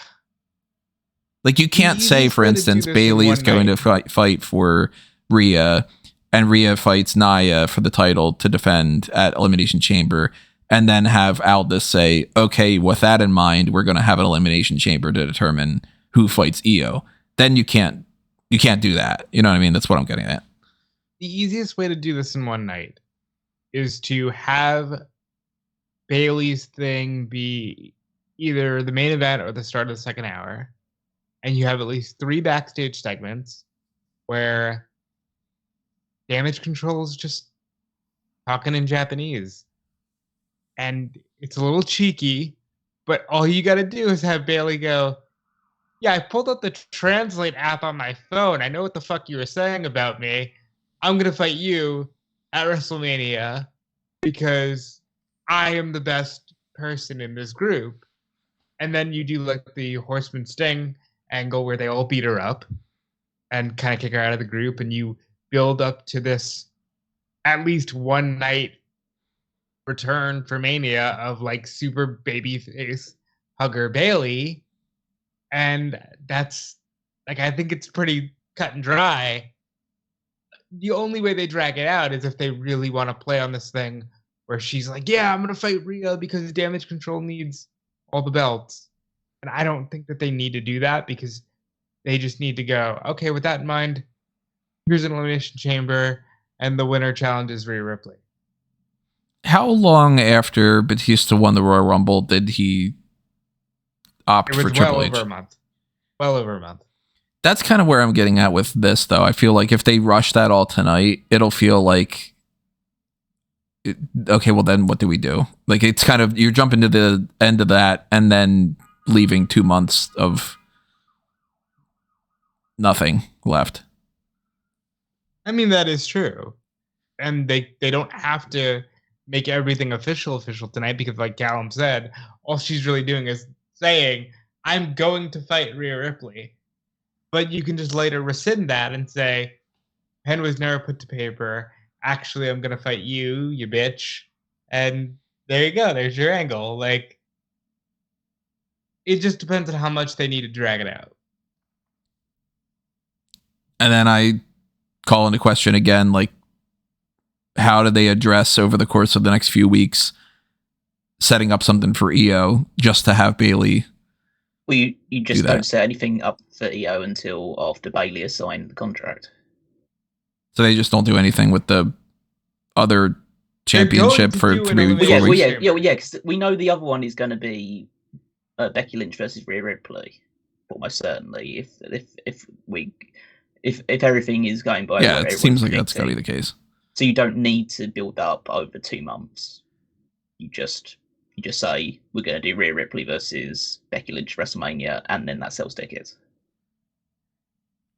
like, you can't say, for instance, Bayley is going to fight for Rhea, and Rhea fights Nia for the title to defend at Elimination Chamber, and then have Aldis say, okay, with that in mind, we're going to have an Elimination Chamber to determine who fights Io. Then you can't do that. You know what I mean? That's what I'm getting at. The easiest way to do this in one night is to have Bayley's thing be either the main event or the start of the second hour, and you have at least 3 backstage segments where Damage Control is just talking in Japanese. And it's a little cheeky, but all you got to do is have Bayley go, yeah, I pulled up the Translate app on my phone. I know what the fuck you were saying about me. I'm going to fight you at WrestleMania because I am the best person in this group. And then you do like the Horseman Sting angle where they all beat her up and kind of kick her out of the group, and you build up to this at least one night return for Mania of like super babyface hugger Bayley. And that's like, I think it's pretty cut and dry. The only way they drag it out is if they really want to play on this thing where she's like, yeah, I'm going to fight Rhea because Damage Control needs all the belts. And I don't think that they need to do that, because they just need to go, okay, with that in mind, here's an Elimination Chamber, and the winner challenges Rhea Ripley. How long after Batista won the Royal Rumble did he opt for Triple H? Well over a month. That's kind of where I'm getting at with this, though. I feel like if they rush that all tonight, it'll feel like, okay, well then what do we do? Like, it's kind of, you're jumping to the end of that and then leaving 2 months of nothing left. I mean, that is true. And they don't have to make everything official tonight, because like Callum said, all she's really doing is saying, I'm going to fight Rhea Ripley. But you can just later rescind that and say, pen was never put to paper. Actually, I'm going to fight you, you bitch. And there you go. There's your angle. Like, it just depends on how much they need to drag it out. And then I call into question again, like, how do they address over the course of the next few weeks setting up something for Io just to have Bayley? Well, you just don't set anything up for Io until after Bayley has signed the contract. So they just don't do anything with the other championship for 3 weeks. Yeah, because we know the other one is going to be Becky Lynch versus Rhea Ripley, almost certainly. If everything is going by, yeah, it seems like that's going to be the case. So you don't need to build up over 2 months. You just say, we're going to do Rhea Ripley versus Becky Lynch WrestleMania, and then that sells tickets.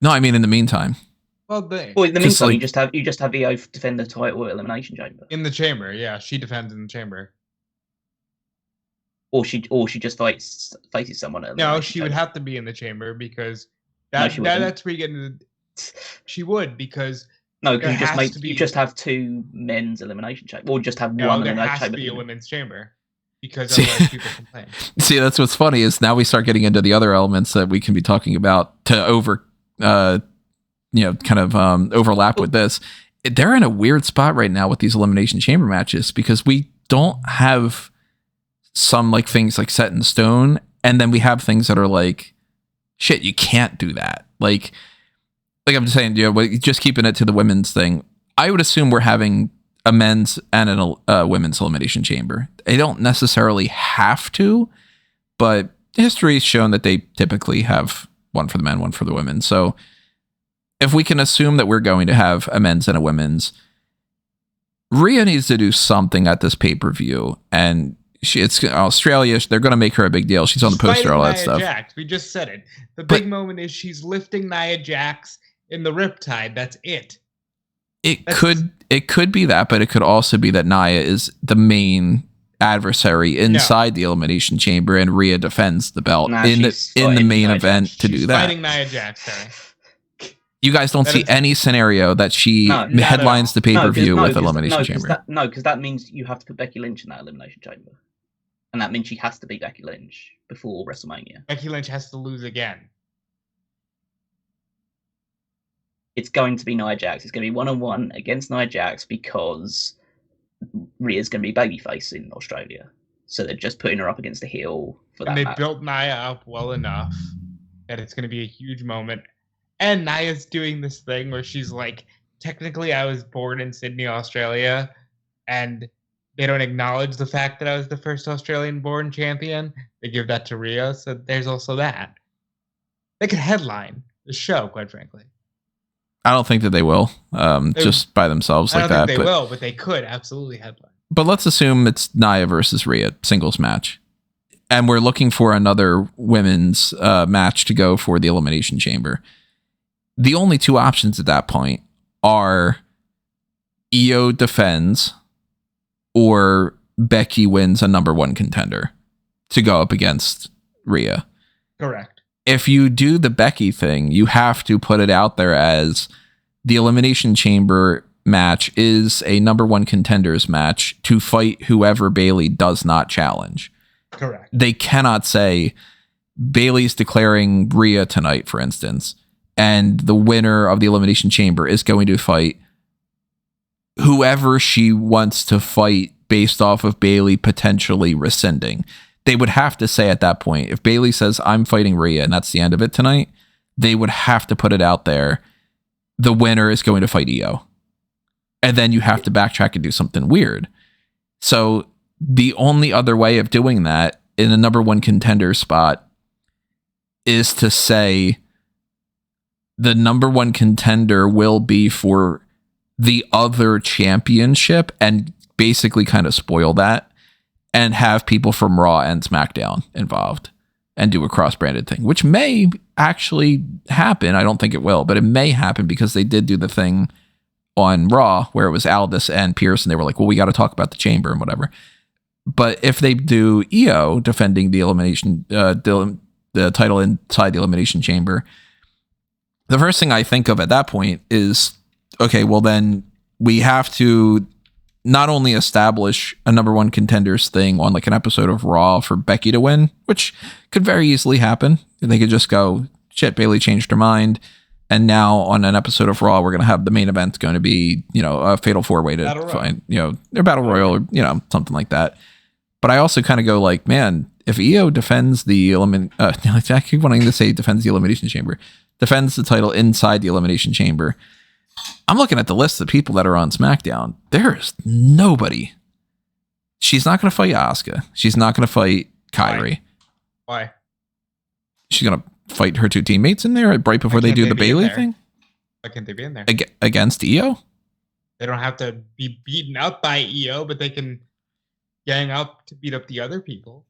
No, I mean in the meantime. Well, in the meantime, like, you just have Io defend the title at Elimination Chamber. In the chamber, yeah, she defends in the chamber. Or she just faces someone at No, she would have to be in the chamber, because that's where you get into she would, because no, because you just have 2 men's elimination chamber, or just have one elimination chamber. There has to be a women's chamber, because otherwise people complain. See, that's what's funny is now we start getting into the other elements that we can be talking about to overlap with this. They're in a weird spot right now with these elimination chamber matches, because we don't have some like things like set in stone, and then we have things that are like, shit, you can't do that. Like I'm just saying, just keeping it to the women's thing. I would assume we're having a men's and a women's elimination chamber. They don't necessarily have to, but history's shown that they typically have one for the men, one for the women. So if we can assume that we're going to have a men's and a women's, Rhea needs to do something at this pay-per-view, and it's Australia. They're going to make her a big deal. She's on the poster, all that stuff. Jax. We just said it. The big moment is she's lifting Nia Jax in the Riptide. That's it. It could be that, but it could also be that Nia is the main adversary inside the Elimination Chamber, and Rhea defends the belt in the main event to do that. Fighting Nia Jax, sorry. You guys don't see any scenario that she headlines the pay-per-view with Elimination Chamber. Because that means you have to put Becky Lynch in that Elimination Chamber. And that means she has to be Becky Lynch before WrestleMania. Becky Lynch has to lose again. It's going to be Nia Jax. It's going to be one-on-one against Nia Jax because Rhea's going to be babyface in Australia. So they're just putting her up against a heel for that. And they built Nia up well enough that it's going to be a huge moment. And Nia's doing this thing where she's like, technically I was born in Sydney, Australia, and they don't acknowledge the fact that I was the first Australian-born champion. They give that to Rhea, so there's also that. They could headline the show, quite frankly. I don't think that they will, just by themselves like that. I don't think they will, but they could absolutely headline. But let's assume it's Nia versus Rhea, singles match. And we're looking for another women's match to go for the Elimination Chamber. The only two options at that point are Io defends or Becky wins a number one contender to go up against Rhea. Correct. If you do the Becky thing, you have to put it out there as the Elimination Chamber match is a number one contenders match to fight whoever Bayley does not challenge. Correct. They cannot say Bayley's declaring Rhea tonight, for instance, and the winner of the Elimination Chamber is going to fight whoever she wants to fight based off of Bayley potentially rescinding. They would have to say at that point, if Bayley says, I'm fighting Rhea, and that's the end of it tonight, they would have to put it out there. The winner is going to fight Io. And then you have to backtrack and do something weird. So the only other way of doing that in a number one contender spot is to say the number one contender will be for the other championship and basically kind of spoil that and have people from Raw and SmackDown involved and do a cross-branded thing, which may actually happen. I don't think it will, but it may happen because they did do the thing on Raw where it was Aldis and Pierce, and they were like, well, we got to talk about the chamber and whatever. But if they do Io defending the elimination, the title inside the Elimination Chamber, the first thing I think of at that point is, okay, well then we have to not only establish a number one contenders thing on like an episode of Raw for Becky to win, which could very easily happen. They could just go, shit, Bayley changed her mind. And now on an episode of Raw, we're going to have the main event going to be, a fatal four-way to find, their battle royal or, something like that. But I also kind of go like, man, if Io defends the I keep wanting to say defends the Elimination Chamber, defends the title inside the Elimination Chamber, I'm looking at the list of people that are on SmackDown. There's nobody. She's not going to fight Asuka. She's not going to fight Kairi. Why? She's going to fight her two teammates in there right before they do the Bayley thing. Why can't they be in there? Against Io? They don't have to be beaten up by Io, but they can gang up to beat up the other people.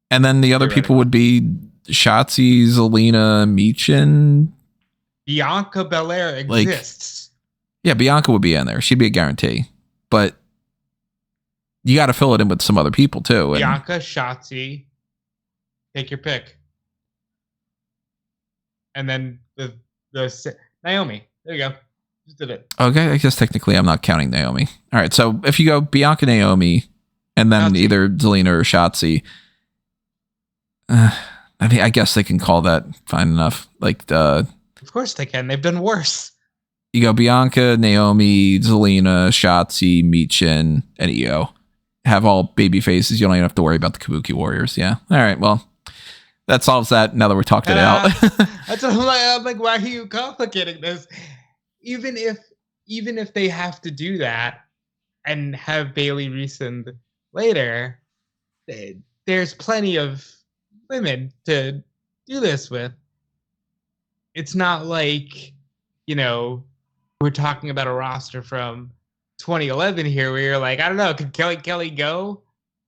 And then the other people would be Shotzi, Zelina, Michin. Bianca Belair exists. Yeah, Bianca would be in there. She'd be a guarantee. But you got to fill it in with some other people too. And Bianca, Shotzi, take your pick. And then the Naomi. There you go. Just did it. Okay, I guess technically I'm not counting Naomi. All right, so if you go Bianca, Naomi, and then either Zelina or Shotzi, I guess they can call that fine enough. Of course they can. They've done worse. You go Bianca, Naomi, Zelina, Shotzi, Michin, and Io. Have all baby faces. You don't even have to worry about the Kabuki Warriors. Yeah. All right. Well, that solves that. Now that we're talking it out. That's what I'm like. Why are you complicating this? Even if they have to do that and have Bayley rescind later, there's plenty of women to do this with. It's not like, we're talking about a roster from 2011 here where you're like, I don't know, could Kelly go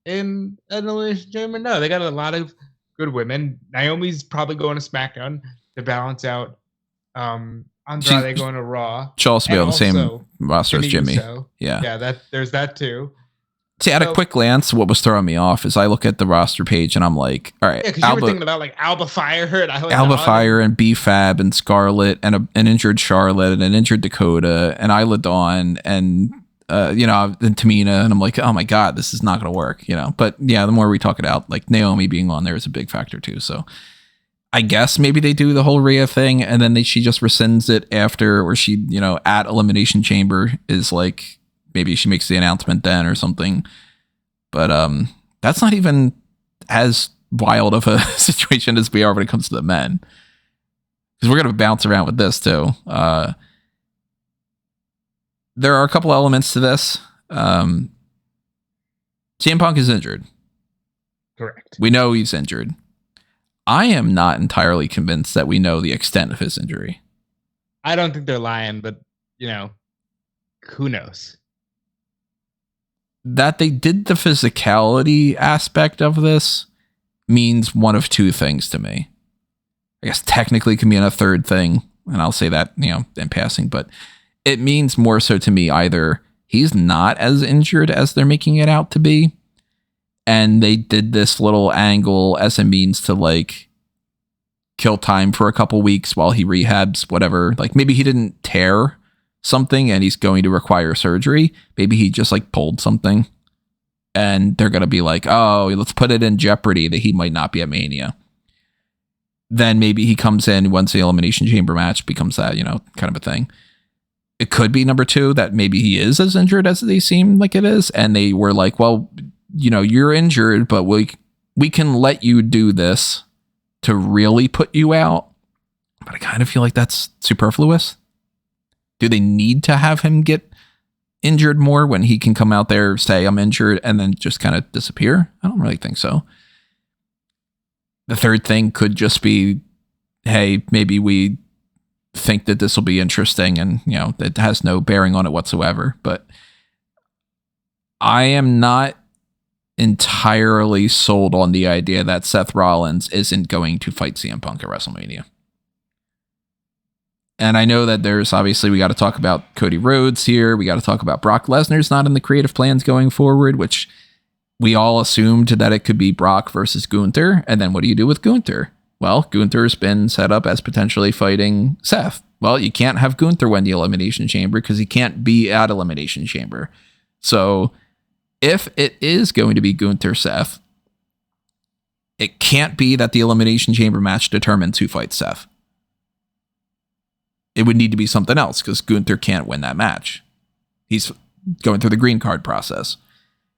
in an Elimination Chamber? No, they got a lot of good women. Naomi's probably going to SmackDown to balance out Andrade going to Raw. She'll also be on the same roster as Jimmy. Uso. Yeah. Yeah, there's that too. See, at a quick glance, what was throwing me off is I look at the roster page and I'm like, all right, yeah, because you were thinking about like Alba Fire and Alba Fire and B-Fab and Scarlett and an injured Charlotte and an injured Dakota and Isla Dawn and and Tamina, and I'm like, oh my god, this is not going to work, But yeah, the more we talk it out, like Naomi being on there is a big factor too. So I guess maybe they do the whole Rhea thing and then she just rescinds it after, or she, at Elimination Chamber is like. Maybe she makes the announcement then or something. But that's not even as wild of a situation as we are when it comes to the men. Because we're going to bounce around with this too. There are a couple elements to this. CM Punk is injured. Correct. We know he's injured. I am not entirely convinced that we know the extent of his injury. I don't think they're lying, but, who knows? That they did the physicality aspect of this means one of two things to me. I guess technically it can mean a third thing, and I'll say that, in passing, but it means more so to me either he's not as injured as they're making it out to be, and they did this little angle as a means to like kill time for a couple weeks while he rehabs whatever. Like maybe he didn't tear something and he's going to require surgery. Maybe he just like pulled something and they're going to be like, oh, let's put it in jeopardy that he might not be at Mania. Then maybe he comes in once the Elimination Chamber match becomes that, kind of a thing. It could be number two, that maybe he is as injured as they seem like it is. And they were like, well, you're injured, but we can let you do this to really put you out. But I kind of feel like that's superfluous. Do they need to have him get injured more when he can come out there, say I'm injured, and then just kind of disappear? I don't really think so. The third thing could just be, hey, maybe we think that this will be interesting and, it has no bearing on it whatsoever. But I am not entirely sold on the idea that Seth Rollins isn't going to fight CM Punk at WrestleMania. And I know that there's obviously, we got to talk about Cody Rhodes here. We got to talk about Brock Lesnar's not in the creative plans going forward, which we all assumed that it could be Brock versus Gunther. And then what do you do with Gunther? Well, Gunther's been set up as potentially fighting Seth. Well, you can't have Gunther win the Elimination Chamber because he can't be at Elimination Chamber. So if it is going to be Gunther Seth, it can't be that the Elimination Chamber match determines who fights Seth. It would need to be something else because Gunther can't win that match. He's going through the green card process.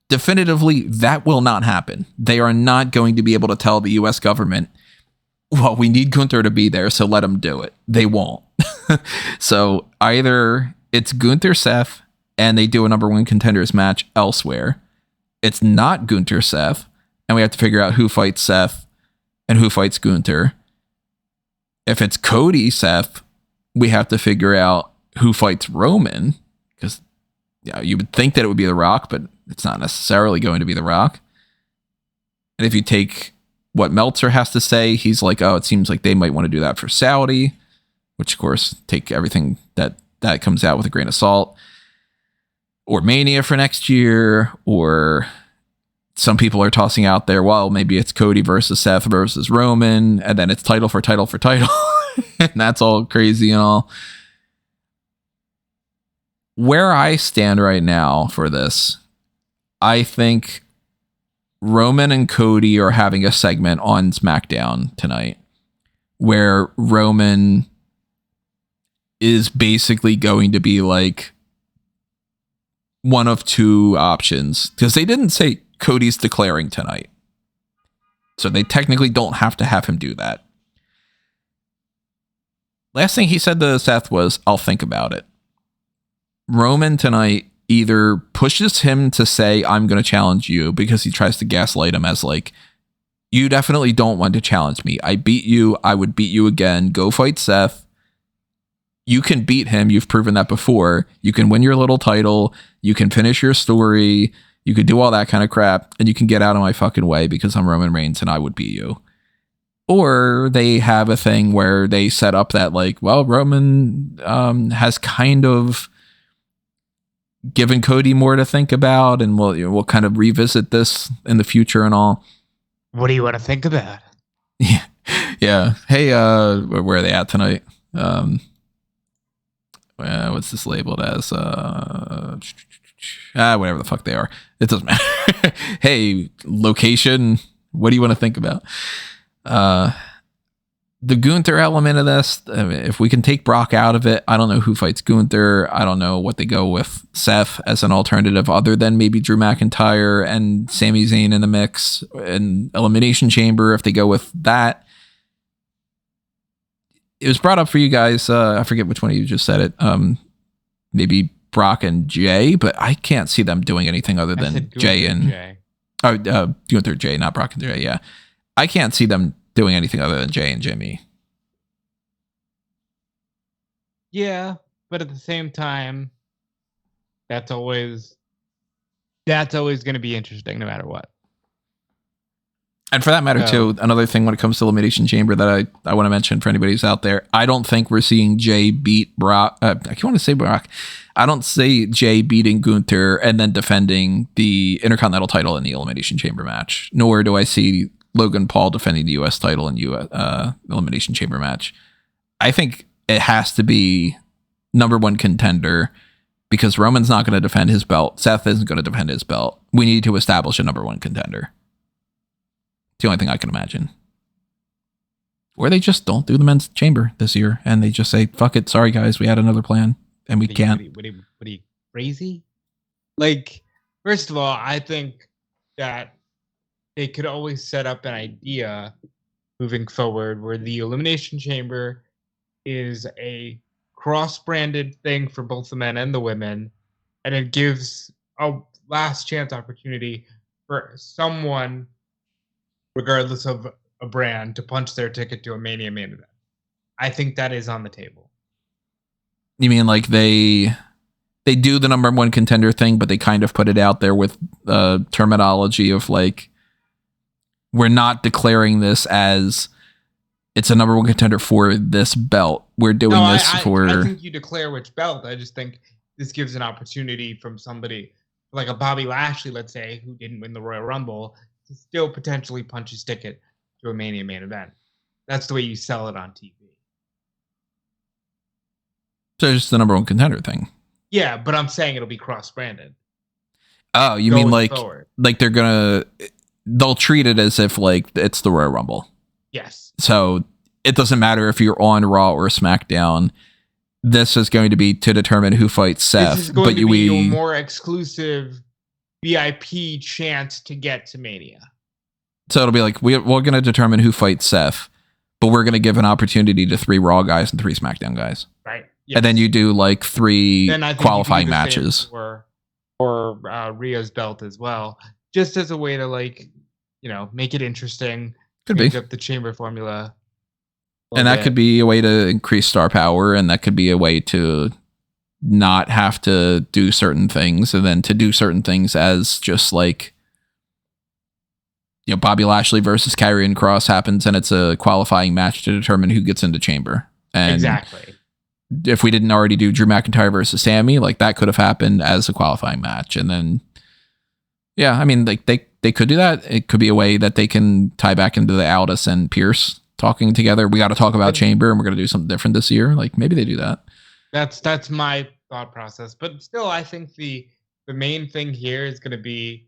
Definitively, that will not happen. They are not going to be able to tell the U.S. government, well, we need Gunther to be there, so let him do it. They won't. So either it's Gunther Seth and they do a number one contenders match elsewhere. It's not Gunther Seth, and we have to figure out who fights Seth and who fights Gunther. If it's Cody Seth, we have to figure out who fights Roman, because you would think that it would be The Rock, but it's not necessarily going to be The Rock. And if you take what Meltzer has to say, he's like, oh, it seems like they might want to do that for Saudi, which of course, take everything that comes out with a grain of salt. Or Mania for next year, or some people are tossing out there, well, maybe it's Cody versus Seth versus Roman, and then it's title for title for title. And that's all crazy and all. Where I stand right now for this, I think Roman and Cody are having a segment on SmackDown tonight where Roman is basically going to be like one of two options, because they didn't say Cody's declaring tonight. So they technically don't have to have him do that. Last thing he said to Seth was, I'll think about it. Roman tonight either pushes him to say, I'm going to challenge you, because he tries to gaslight him as like, you definitely don't want to challenge me. I beat you. I would beat you again. Go fight Seth. You can beat him. You've proven that before. You can win your little title. You can finish your story. You could do all that kind of crap, and you can get out of my fucking way because I'm Roman Reigns and I would beat you. Or they have a thing where they set up that, like, well, Roman has kind of given Cody more to think about, and we'll kind of revisit this in the future and all. What do you want to think about? Yeah. Yeah. Hey, where are they at tonight? What's this labeled as? Whatever the fuck they are. It doesn't matter. Hey, location. What do you want to think about? The Gunther element of this, I mean, if we can take Brock out of it, I don't know who fights Gunther. I don't know what they go with Seth as an alternative other than maybe Drew McIntyre and Sami Zayn in the mix and Elimination Chamber. If they go with that, it was brought up for you guys. I forget which one of you just said it. Maybe Brock and Jay, but I can't see them doing anything other than Jay and Gunther, Jay, not Brock and Jay. Yeah. I can't see them doing anything other than Jay and Jimmy. Yeah, but at the same time, that's always going to be interesting no matter what. And for that matter, too, another thing when it comes to Elimination Chamber that I want to mention for anybody who's out there, I don't think we're seeing Jay beat Brock. I can't want to say Brock. I don't see Jay beating Gunther and then defending the Intercontinental title in the Elimination Chamber match. Nor do I see Logan Paul defending the U.S. title in Elimination Chamber match. I think it has to be number one contender because Roman's not going to defend his belt. Seth isn't going to defend his belt. We need to establish a number one contender. It's the only thing I can imagine. Or they just don't do the men's chamber this year and they just say, fuck it. Sorry, guys. We had another plan and we can't. What are you crazy? Like, first of all, I think that they could always set up an idea moving forward where the Elimination Chamber is a cross-branded thing for both the men and the women, and it gives a last chance opportunity for someone, regardless of a brand, to punch their ticket to a Mania main event. I think that is on the table. You mean like they do the number one contender thing, but they kind of put it out there with terminology of like, we're not declaring this as it's a number one contender for this belt. We're doing this for... I think you declare which belt. I just think this gives an opportunity from somebody like a Bobby Lashley, let's say, who didn't win the Royal Rumble, to still potentially punch his ticket to a Mania main event. That's the way you sell it on TV. So it's just the number one contender thing. Yeah, but I'm saying it'll be cross-branded. Oh, you mean like they'll treat it as if like it's the Royal Rumble. Yes. So it doesn't matter if you're on Raw or SmackDown. This is going to be to determine who fights Seth. This is going to be your more exclusive VIP chance to get to Mania. So it'll be like, we're going to determine who fights Seth, but we're going to give an opportunity to 3 Raw guys and 3 SmackDown guys. Right. Yes. And then you do like 3 qualifying matches. Or Rhea's belt as well. Just as a way to make it interesting. Could be. Up the chamber formula. And that could be a way to increase star power, and that could be a way to not have to do certain things, and then to do certain things as just like, Bobby Lashley versus Karrion Kross happens, and it's a qualifying match to determine who gets into chamber. And exactly. If we didn't already do Drew McIntyre versus Sammy, like that could have happened as a qualifying match. And then, yeah, I mean, like they could do that. It could be a way that they can tie back into the Aldis and Pierce talking together. We got to talk about chamber and we're going to do something different this year. Like maybe they do that. That's my thought process. But still, I think the main thing here is going to be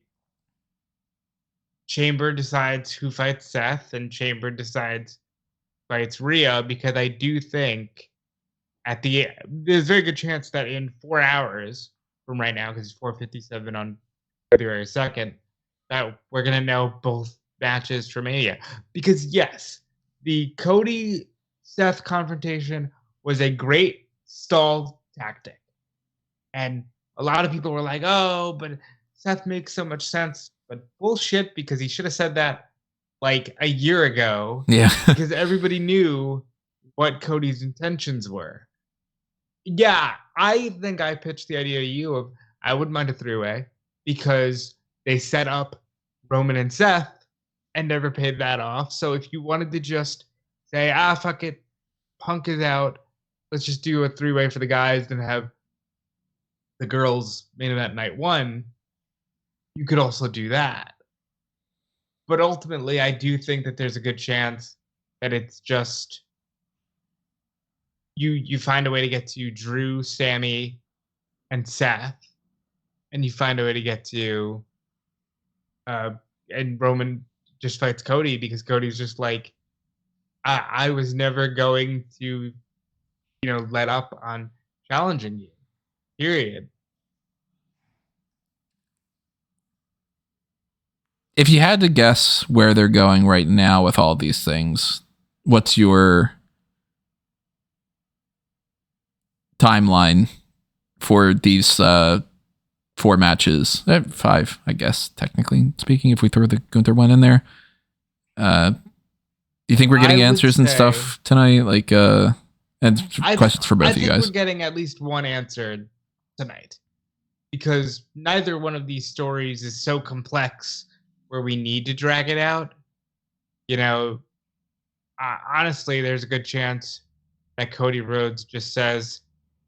Chamber decides who fights Seth and Chamber decides who fights Rhea, because I do think there's a very good chance that in 4 hours from right now, because it's 4:57 on February 2nd, that we're going to know both matches for Mania. Because yes, the Cody Seth confrontation was a great stall tactic. And a lot of people were like, oh, but Seth makes so much sense. But bullshit, because he should have said that like a year ago. Yeah. Because everybody knew what Cody's intentions were. Yeah, I think I pitched the idea to you of I wouldn't mind a 3-way, because they set up Roman and Seth and never paid that off. So if you wanted to just say, fuck it, Punk is out, let's just do a 3-way for the guys and have the girls main event night 1, you could also do that. But ultimately, I do think that there's a good chance that it's just you find a way to get to Drew, Sammy, and Seth, and you find a way to get to and Roman just fights Cody because Cody's just like, I was never going to, let up on challenging you. Period. If you had to guess where they're going right now with all these things, what's your timeline for these 4 matches? 5, I guess, technically speaking, if we throw the Gunther one in there. Do you think we're getting answers and stuff tonight? Like, and questions for both of you guys. We're getting at least one answer tonight because neither one of these stories is so complex where we need to drag it out. Honestly, there's a good chance that Cody Rhodes just says,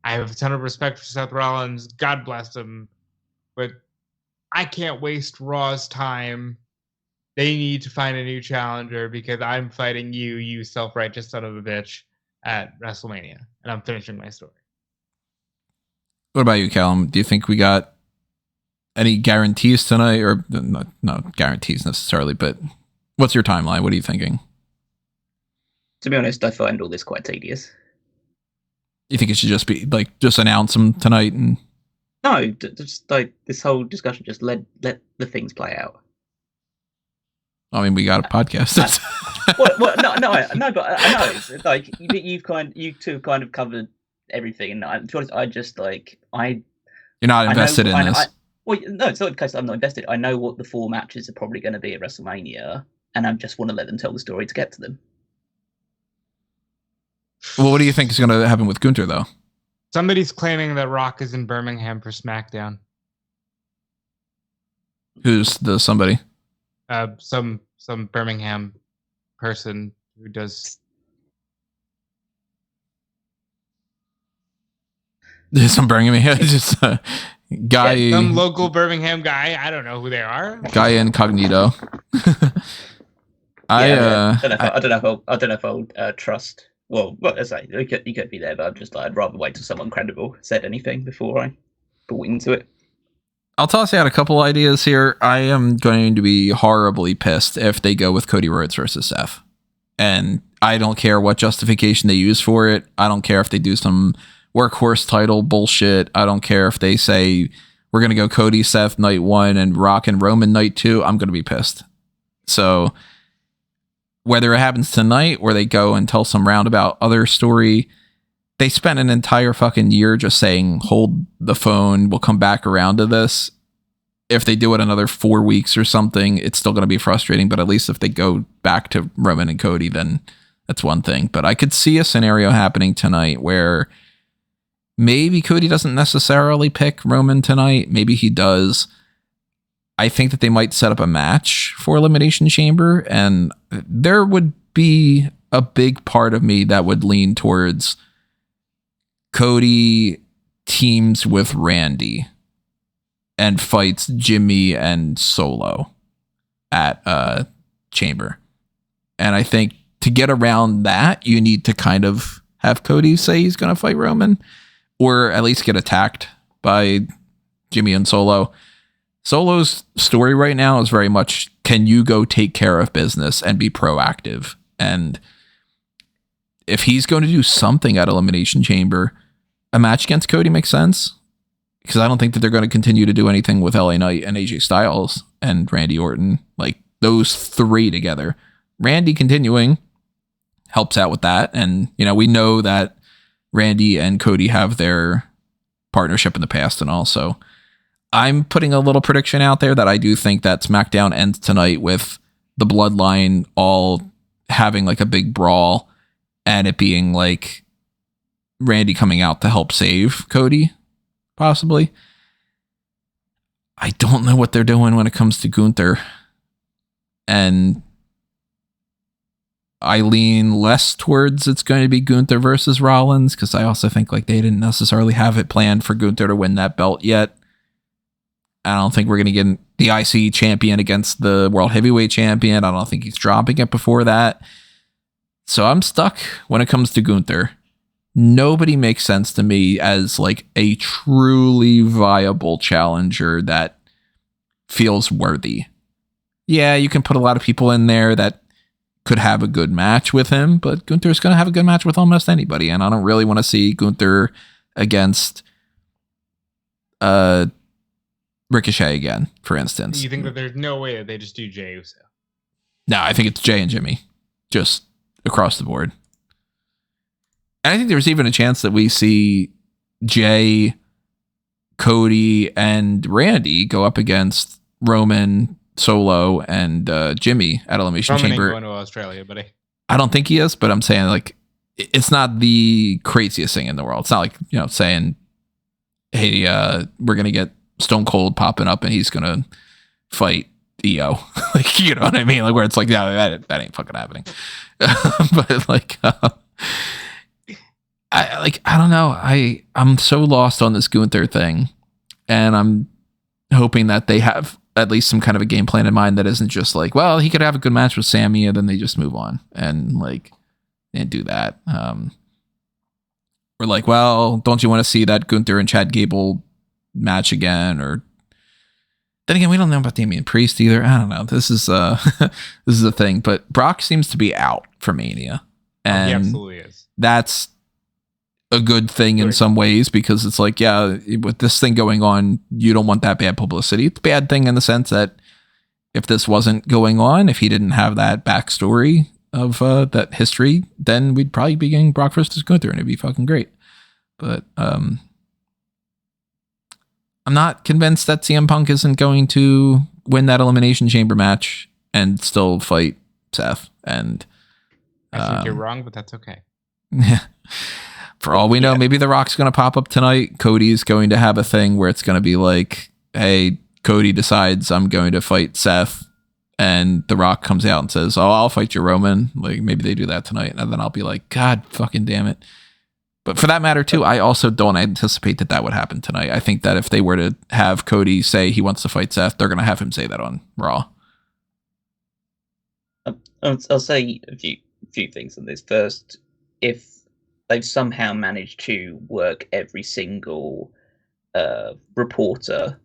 I have a ton of respect for Seth Rollins, God bless him, but I can't waste Raw's time. They need to find a new challenger because I'm fighting you self-righteous son of a bitch, at WrestleMania, and I'm finishing my story. What about you, Callum? Do you think we got any guarantees tonight, or not guarantees necessarily, but what's your timeline? What are you thinking? To be honest, I find all this quite tedious. You think it should just be like, just announce them tonight? And no, just like this whole discussion, just let the things play out. I mean, we got a podcast. No, but I know. It's like you two kind of covered everything, and to be honest, I just like you're not invested in this. Well, no, it's not the case that I'm not invested. I know what the 4 matches are probably going to be at WrestleMania, and I just want to let them tell the story to get to them. Well, what do you think is going to happen with Gunther, though? Somebody's claiming that Rock is in Birmingham for SmackDown. Who's the somebody? Some Birmingham person who does. Some Birmingham, just guy. Some local Birmingham guy. I don't know who they are. Guy incognito. I don't know if I'll trust. Well, let's say he could be there, but I'm just like, I'd rather wait till someone credible said anything before I bought into it. I'll toss out a couple ideas here. I am going to be horribly pissed if they go with Cody Rhodes versus Seth. And I don't care what justification they use for it. I don't care if they do some workhorse title bullshit. I don't care if they say we're going to go Cody, Seth night 1 and Rock and Roman night 2. I'm going to be pissed. So whether it happens tonight or they go and tell some roundabout other story, they spent an entire fucking year just saying, hold the phone, we'll come back around to this. If they do it another 4 weeks or something, it's still going to be frustrating. But at least if they go back to Roman and Cody, then that's one thing. But I could see a scenario happening tonight where maybe Cody doesn't necessarily pick Roman tonight. Maybe he does. I think that they might set up a match for Elimination Chamber, and there would be a big part of me that would lean towards Cody teams with Randy and fights Jimmy and Solo at Chamber. And I think to get around that, you need to kind of have Cody say he's going to fight Roman, or at least get attacked by Jimmy and Solo. Solo's story right now is very much, can you go take care of business and be proactive? And if he's going to do something at Elimination Chamber, a match against Cody makes sense, because I don't think that they're going to continue to do anything with LA Knight and AJ Styles and Randy Orton, like those 3 together. Randy continuing helps out with that. And, we know that Randy and Cody have their partnership in the past and all. So I'm putting a little prediction out there that I do think that SmackDown ends tonight with the Bloodline all having like a big brawl, and it being like Randy coming out to help save Cody, possibly. I don't know what they're doing when it comes to Gunther. And I lean less towards it's going to be Gunther versus Rollins, because I also think like they didn't necessarily have it planned for Gunther to win that belt yet. I don't think we're going to get the IC champion against the World Heavyweight champion. I don't think he's dropping it before that. So I'm stuck when it comes to Gunther. Nobody makes sense to me as like a truly viable challenger that feels worthy. Yeah, you can put a lot of people in there that could have a good match with him, but Gunther's going to have a good match with almost anybody, and I don't really want to see Gunther against Ricochet again, for instance. You think that there's no way that they just do Jey Uso? No, I think it's Jay and Jimmy, just across the board. And I think there's even a chance that we see Jay, Cody, and Randy go up against Roman, Solo, and Jimmy at Elimination Roman Chamber. Ain't going to Australia, buddy. I don't think he is, but I'm saying like it's not the craziest thing in the world. It's not like, you know, saying, hey, we're gonna get Stone Cold popping up and he's gonna fight EO. Like, you know what I mean? Like where it's like, yeah, that ain't fucking happening. But like I don't know. I'm so lost on this Gunther thing, and I'm hoping that they have at least some kind of a game plan in mind that isn't just like, well, he could have a good match with Sammy and then they just move on and like and do that. Or like, well, don't you want to see that Gunther and Chad Gable match again? Or then again, we don't know about Damian Priest either. I don't know. This is this is a thing, but Brock seems to be out for Mania, and he absolutely is. That's a good thing in some ways, because it's like, yeah, with this thing going on, you don't want that bad publicity. It's a bad thing in the sense that if this wasn't going on, if he didn't have that backstory of that history, then we'd probably be getting Brock versus Gunther and it'd be fucking great. But I'm not convinced that CM Punk isn't going to win that Elimination Chamber match and still fight Seth. And I think you're wrong, but that's okay. For all we know, maybe The Rock's going to pop up tonight. Cody's going to have a thing where it's going to be like, hey, Cody decides I'm going to fight Seth, and The Rock comes out and says, oh, I'll fight you, Roman. Like, maybe they do that tonight, and then I'll be like, God fucking damn it. But for that matter, too, I also don't anticipate that would happen tonight. I think that if they were to have Cody say he wants to fight Seth, they're going to have him say that on Raw. I'll say a few things on this. First, if they've somehow managed to work every single reporter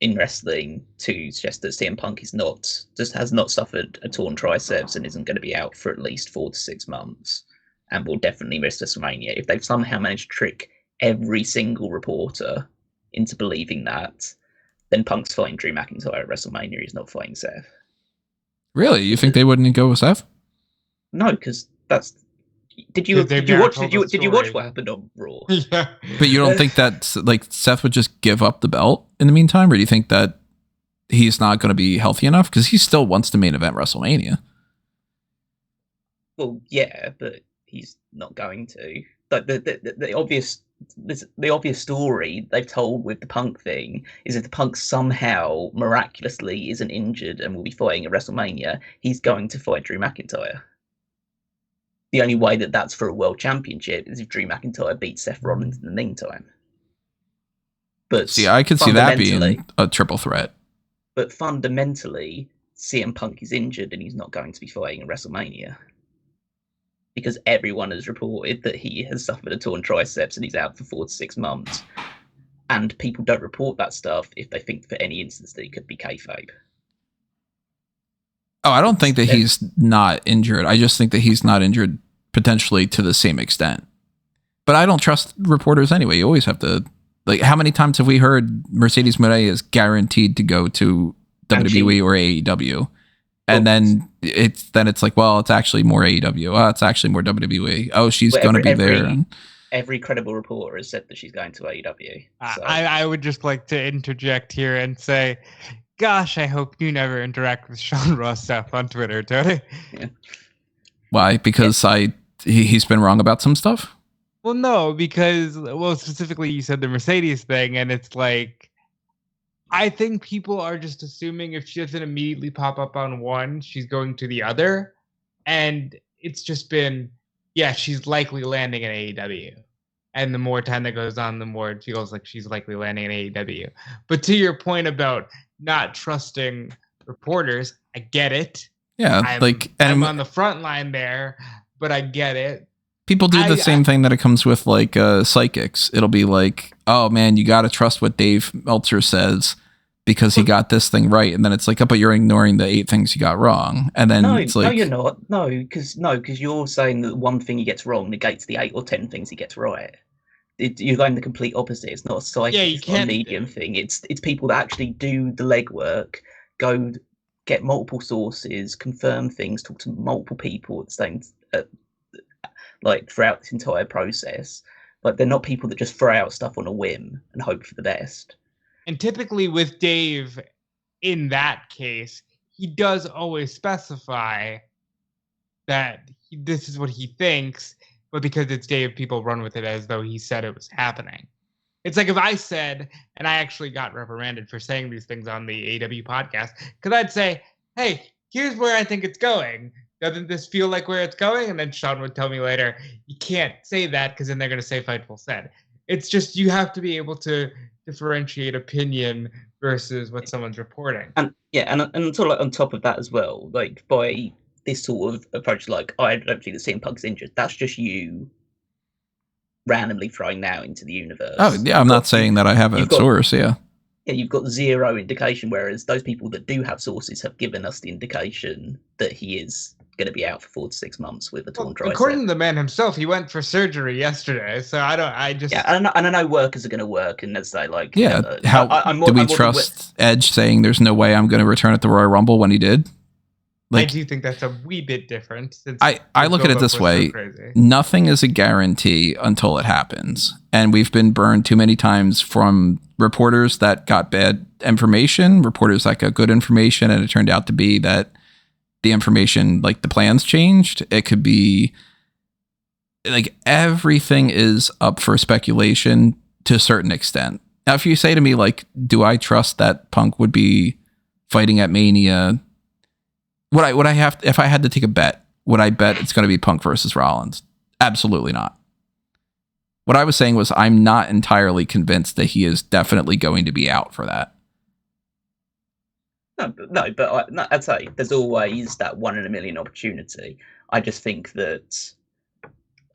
in wrestling to suggest that CM Punk has not suffered a torn triceps and isn't going to be out for at least 4 to 6 months and will definitely miss WrestleMania. If they've somehow managed to trick every single reporter into believing that, then Punk's fighting Drew McIntyre at WrestleMania. He's not fighting Seth. Really? You think they wouldn't go with Seth? No, because that's. Did you watch what happened on Raw? Yeah. But you don't think that like Seth would just give up the belt in the meantime, or do you think that he's not going to be healthy enough, because he still wants to main event WrestleMania? Well, yeah, but he's not going to. Like the obvious story they've told with the Punk thing is if the Punk somehow miraculously isn't injured and will be fighting at WrestleMania, he's going to fight Drew McIntyre. The only way that that's for a world championship is if Drew McIntyre beats Seth Rollins in the meantime. But see, I could see that being a triple threat. But fundamentally, CM Punk is injured and he's not going to be fighting at WrestleMania. Because everyone has reported that he has suffered a torn triceps and he's out for 4 to 6 months. And people don't report that stuff if they think for any instance that he could be kayfabe. Oh, I don't think that he's not injured. I just think that he's not injured potentially to the same extent. But I don't trust reporters anyway. You always have to, like, how many times have we heard Mercedes Moné is guaranteed to go to WWE or AEW? And then it's like, well, it's actually more AEW. Oh, it's actually more WWE. Oh, she's going to be there. Every credible reporter has said that she's going to AEW. So. I would just like to interject here and say, gosh, I hope you never interact with Sean Ross Sapp on Twitter, Tony. Yeah. Why? Because he's been wrong about some stuff? Well, no, because, specifically you said the Mercedes thing, and it's like, I think people are just assuming if she doesn't immediately pop up on one, she's going to the other. And it's just been, yeah, she's likely landing in AEW. And the more time that goes on, the more it feels like she's likely landing in AEW. But to your point about not trusting reporters, I get it. Yeah, I'm on the front line there, but I get it. People do the same thing that it comes with like psychics. It'll be like, oh man, you got to trust what Dave Meltzer says because he got this thing right. And then it's like, oh, but you're ignoring the 8 things you got wrong. And then it's like, no, you're not. No, because you're saying that one thing he gets wrong negates the 8 or 10 things he gets right. You're going the complete opposite. It's not a psychic, it's not a medium thing. It's people that actually do the legwork, go get multiple sources, confirm things, talk to multiple people at the same like throughout this entire process. Like they're not people that just throw out stuff on a whim and hope for the best. And typically with Dave, in that case, he does always specify that this is what he thinks, but because it's Dave, people run with it as though he said it was happening. It's like if I said, and I actually got reprimanded for saying these things on the AEW podcast, because I'd say, hey, here's where I think it's going. Doesn't this feel like where it's going? And then Sean would tell me later, you can't say that because then they're going to say Fightful said. It's just you have to be able to differentiate opinion versus what someone's reporting. And sort of like on top of that as well, like by this sort of approach, like I don't think that CM Punk's injured. That's just you randomly throwing that into the universe. Oh yeah, I'm not saying that I have a source. Yeah, you've got zero indication, whereas those people that do have sources have given us the indication that he is going to be out for 4 to 6 months with a torn tricep. According to the man himself, he went for surgery yesterday. So I know workers are going to work, and as they like. Yeah, do we trust Edge saying there's no way I'm going to return at the Royal Rumble when he did? Like, I do think that's a wee bit different. I look at it this way. Nothing is a guarantee until it happens. And we've been burned too many times from reporters that got bad information, reporters that got good information, and it turned out to be that the information, like the plans changed. It could be like everything is up for speculation to a certain extent. Now, if you say to me, like, do I trust that Punk would be fighting at Mania? Would I have, if I had to take a bet, would I bet it's going to be Punk versus Rollins? Absolutely not. What I was saying was I'm not entirely convinced that he is definitely going to be out for that. No, but I'd say there's always that 1 in a million opportunity. I just think that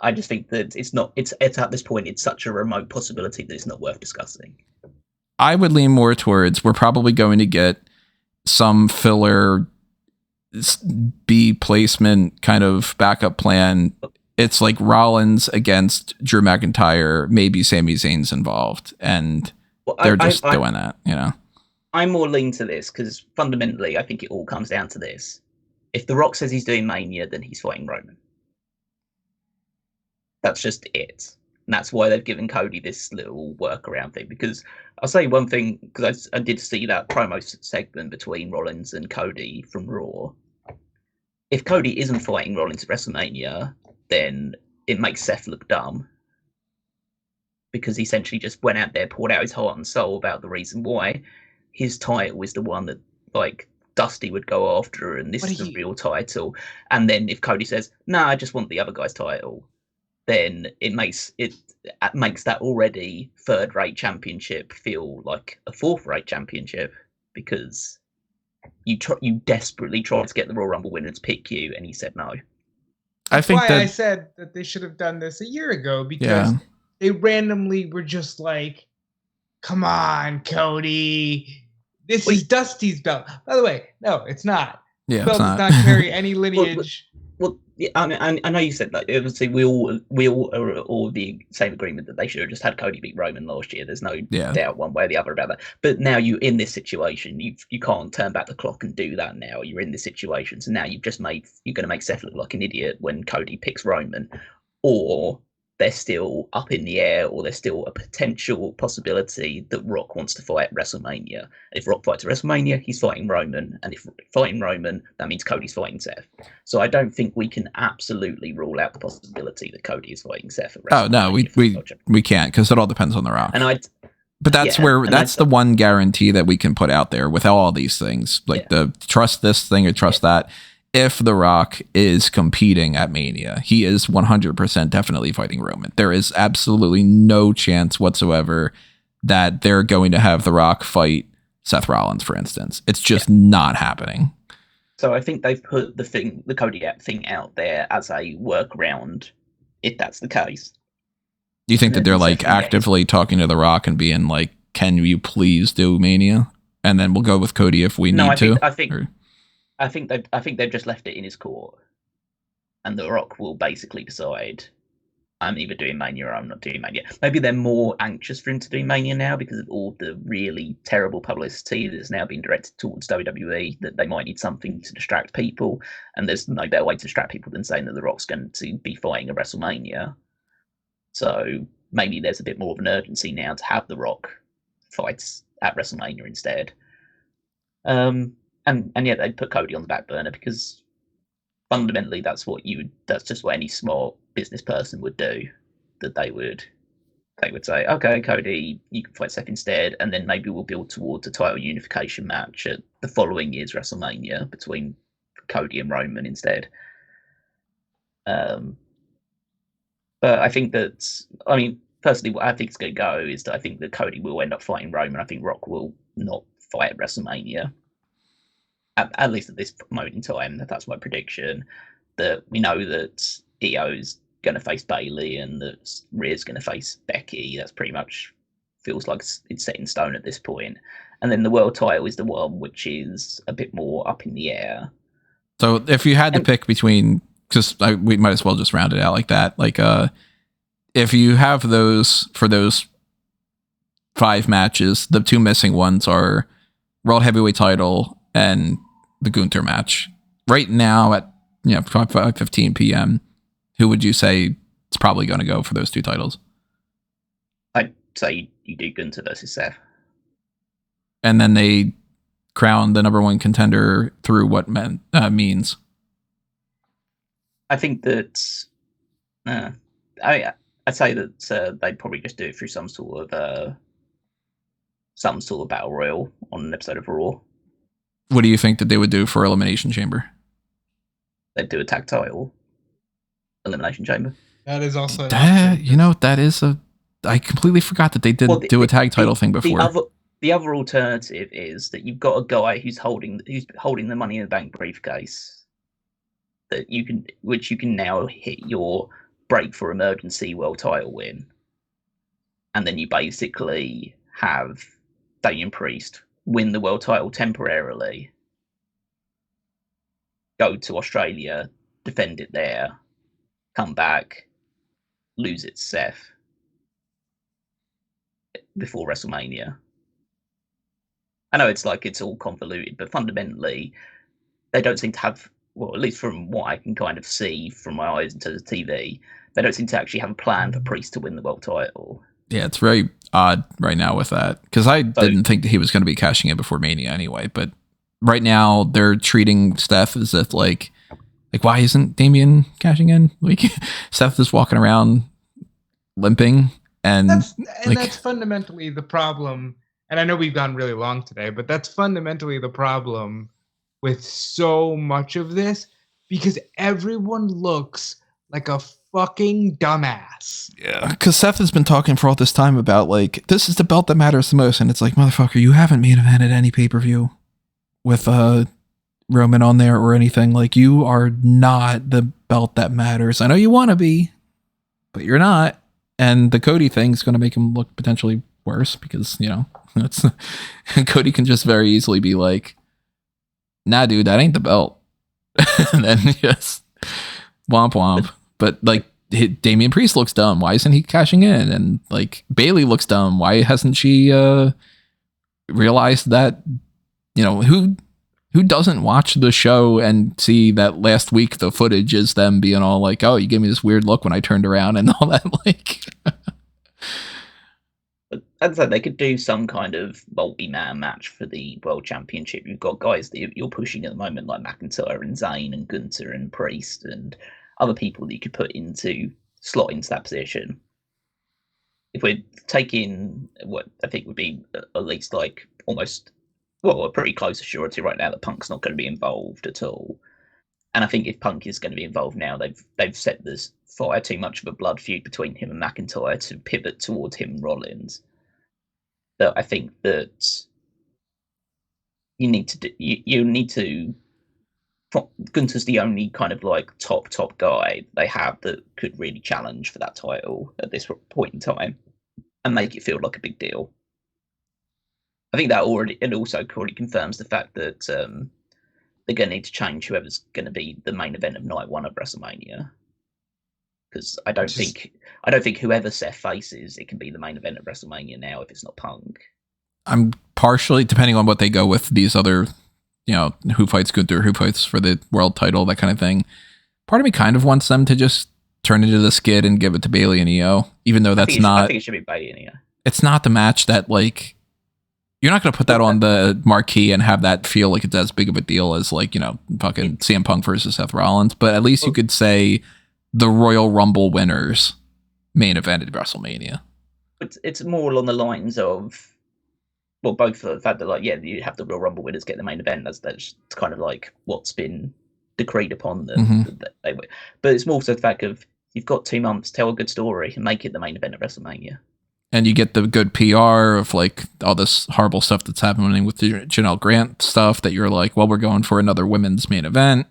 it's not. It's at this point it's such a remote possibility that it's not worth discussing. I would lean more towards we're probably going to get some filler B placement kind of backup plan. It's like Rollins against Drew McIntyre, maybe Sami Zayn's involved, and they're just doing that, you know. I'm more lean to this because fundamentally I think it all comes down to this. If The Rock says he's doing Mania, then he's fighting Roman. That's just it. And that's why they've given Cody this little workaround thing. Because I'll say one thing, because I did see that promo segment between Rollins and Cody from Raw. If Cody isn't fighting Rollins at WrestleMania, then it makes Seth look dumb. Because he essentially just went out there, poured out his heart and soul about the reason why his title is the one that, like, Dusty would go after, and this is the real title. And then if Cody says, "No, I just want the other guy's title," then it makes that already third-rate championship feel like a fourth-rate championship, because you desperately tried to get the Royal Rumble winner to pick you, and he said no. I think I said that they should have done this a year ago, because they randomly were just like, "Come on, Cody. This is Dusty's belt." By the way, no, it's not. Yeah, the belt does not carry any lineage. Well, yeah, I know you said that. Obviously, we all are all the same agreement that they should have just had Cody beat Roman last year. There's no doubt one way or the other about that. But now you're in this situation. You can't turn back the clock and do that now. You're in this situation. So now you're going to make Seth look like an idiot when Cody picks Roman, or they're still up in the air, or there's still a potential possibility that Rock wants to fight at WrestleMania. If Rock fights at WrestleMania, he's fighting Roman, and if fighting Roman, that means Cody's fighting Seth. So I don't think we can absolutely rule out the possibility that Cody is fighting Seth at WrestleMania. Oh no, we can't, because it all depends on The Rock. But that's that's the one guarantee that we can put out there with all these things, like the trust this thing or trust that. if The Rock is competing at Mania, he is 100% definitely fighting Roman. There is absolutely no chance whatsoever that they're going to have The Rock fight Seth Rollins, for instance. It's just not happening. So I think they've put the Cody thing out there as a workaround, if that's the case. Do you think that they're like actively talking to The Rock and being like, "Can you please do Mania?" And then we'll go with Cody if we need to. I think they've just left it in his court, and The Rock will basically decide, I'm either doing Mania or I'm not doing Mania. Maybe they're more anxious for him to do Mania now because of all the really terrible publicity that's now been directed towards WWE, that they might need something to distract people, and there's no better way to distract people than saying that The Rock's going to be fighting at WrestleMania. So maybe there's a bit more of an urgency now to have The Rock fights at WrestleMania instead. And yet they put Cody on the back burner because fundamentally that's just what any smart business person would do. That they would say, okay, Cody, you can fight Seth instead, and then maybe we'll build towards a title unification match at the following year's WrestleMania between Cody and Roman instead. But I think personally, what I think is going to go is that I think that Cody will end up fighting Roman. I think Rock will not fight at WrestleMania. At least at this moment in time, that's my prediction. That we know that Io's going to face Bayley and that Rhea's going to face Becky. That's pretty much feels like it's set in stone at this point. And then the world title is the one which is a bit more up in the air. So if you had to pick between, because we might as well just round it out like that. Like, if you have those for those 5 matches, the 2 missing ones are World Heavyweight title and the Gunther match. Right now at 5:15 p.m., who would you say is probably going to go for those 2 titles? I'd say you do Gunther versus Seth. And then they crown the number 1 contender through what means. I think that I'd say that they'd probably just do it through some sort of battle royal on an episode of Raw. What do you think that they would do for Elimination Chamber? They'd do a tag title Elimination Chamber. That is also I completely forgot that they did do a tag title thing before. The other alternative is that you've got a guy who's holding the Money in the Bank briefcase which you can now hit your break for emergency world title win, and then you basically have Damian Priest win the world title temporarily, go to Australia, defend it there, come back, lose it to Seth before WrestleMania. I know it's all convoluted, but fundamentally they don't seem to have, well, at least from what I can kind of see from my eyes in terms of TV, they don't seem to actually have a plan for Priest to win the world title. Yeah, it's very odd right now with that, because I didn't think that he was going to be cashing in before Mania anyway. But right now they're treating Seth as if like why isn't Damian cashing in? Like Seth is walking around limping, and that's fundamentally the problem. And I know we've gone really long today, but that's fundamentally the problem with so much of this, because everyone looks like a fucking dumbass. Yeah, because Seth has been talking for all this time about like, this is the belt that matters the most, and it's like, motherfucker, you haven't main evented any pay-per-view with Roman on there or anything. Like, you are not the belt that matters. I know you want to be, but you're not. And the Cody thing is going to make him look potentially worse, because that's Cody can just very easily be like, nah, dude, that ain't the belt. And then just womp womp. But like, Damian Priest looks dumb. Why isn't he cashing in? And like, Bayley looks dumb. Why hasn't she realized that, who doesn't watch the show and see that last week the footage is them being all like, oh, you gave me this weird look when I turned around and all that, like. I'd say they could do some kind of multi-man match for the World Championship. You've got guys that you're pushing at the moment, like McIntyre and Zayn and Gunther and Priest and other people that you could put slot into that position. If we're taking what I think would be at least like almost, well, a pretty close surety right now that Punk's not going to be involved at all, And I think if Punk is going to be involved now, they've set this fire too much of a blood feud between him and McIntyre to pivot towards him and Rollins. But I think that you need to. Gunther's the only kind of like top guy they have that could really challenge for that title at this point in time and make it feel like a big deal. I think that already confirms the fact that they're going to need to change whoever's going to be the main event of night one of WrestleMania. Because I don't think whoever Seth faces, it can be the main event of WrestleMania now if it's not Punk. I'm partially, depending on what they go with these other, who fights Gunther, who fights for the world title, that kind of thing. Part of me kind of wants them to just turn into the skid and give it to Bayley and Io, even though I think it should be Bayley and Io. It's not the match that, like, you're not going to put that on the marquee and have that feel like it's as big of a deal as, like, fucking CM Punk versus Seth Rollins. But at least you could say the Royal Rumble winners main event at WrestleMania. It's more along the lines of, well, both for the fact that, like, yeah, you have the Royal Rumble winners get the main event. That's kind of like what's been decreed upon them. But it's more so the fact of, you've got 2 months, tell a good story, and make it the main event of WrestleMania. And you get the good PR of, like, all this horrible stuff that's happening with the Janelle Grant stuff that you're like, well, we're going for another women's main event.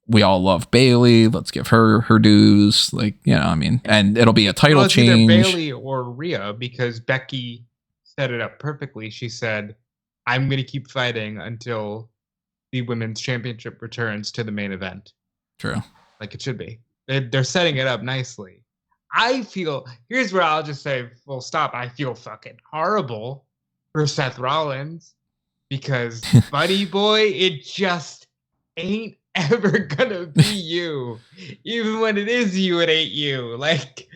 We all love Bayley. Let's give her dues. Like, and it'll be a title change. Either Bayley or Rhea, because Becky set it up perfectly. She said, I'm going to keep fighting until the women's championship returns to the main event. True. Like it should be. They're setting it up nicely. Here's where I'll just say, full stop. I feel fucking horrible for Seth Rollins because, buddy boy, it just ain't ever gonna be you. Even when it is you, it ain't you. Like,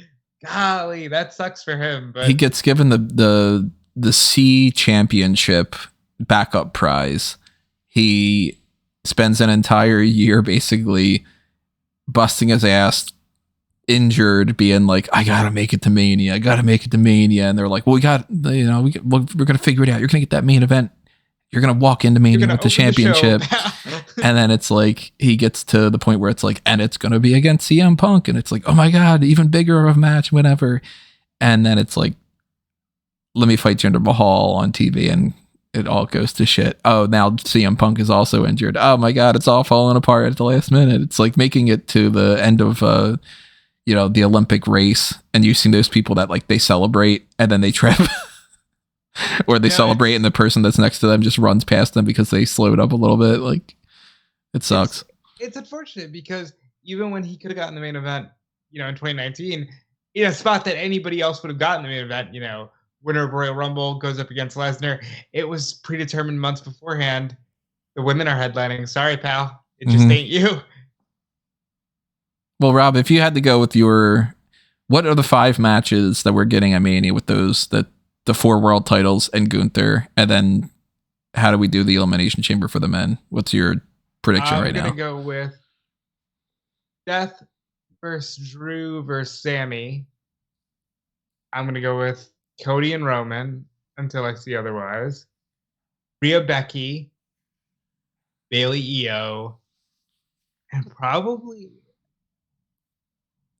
golly, that sucks for him. But he gets given the C championship backup prize. He spends an entire year basically busting his ass, injured, being like, I gotta make it to Mania. And they're like, well, we're gonna figure it out. You're gonna get that main event. You're gonna walk into Mania with the championship. And then it's like he gets to the point where it's like, and it's gonna be against CM Punk, and it's like, oh my god, even bigger of a match, whatever. And then it's like, let me fight Jinder Mahal on TV, and it all goes to shit. Oh, now CM Punk is also injured. Oh my god, it's all falling apart at the last minute. It's like making it to the end of the Olympic race, and you've seen those people that, like, they celebrate and then they trip. Or they celebrate and the person that's next to them just runs past them because they slowed up a little bit. Like, it sucks. It's unfortunate because even when he could have gotten the main event, in 2019, in a spot that anybody else would have gotten the main event, winner of Royal Rumble goes up against Lesnar. It was predetermined months beforehand. The women are headlining. Sorry, pal. It just ain't you. Well, Rob, if you had to go with what are the 5 matches that we're getting at Mania with those, the 4 world titles and Gunther, and then how do we do the Elimination Chamber for the men? What's your prediction right now? I'm going to go with Seth versus Drew versus Sammy. I'm going to go with Cody and Roman until I see otherwise. Rhea Becky, Bayley Io, and probably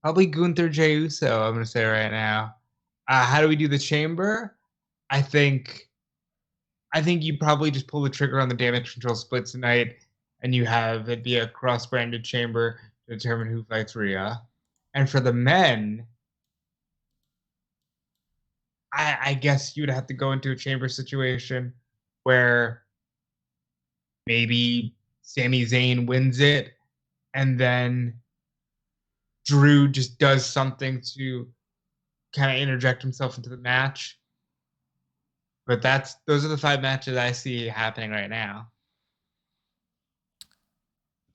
Gunther Jey Uso, I'm going to say right now. How do we do the chamber? I think you probably just pull the trigger on the damage control split tonight, and you have it be a cross-branded chamber to determine who fights Rhea. And for the men, I guess you'd have to go into a chamber situation where maybe Sami Zayn wins it, and then Drew just does something to kind of interject himself into the match. But those are the 5 matches I see happening right now.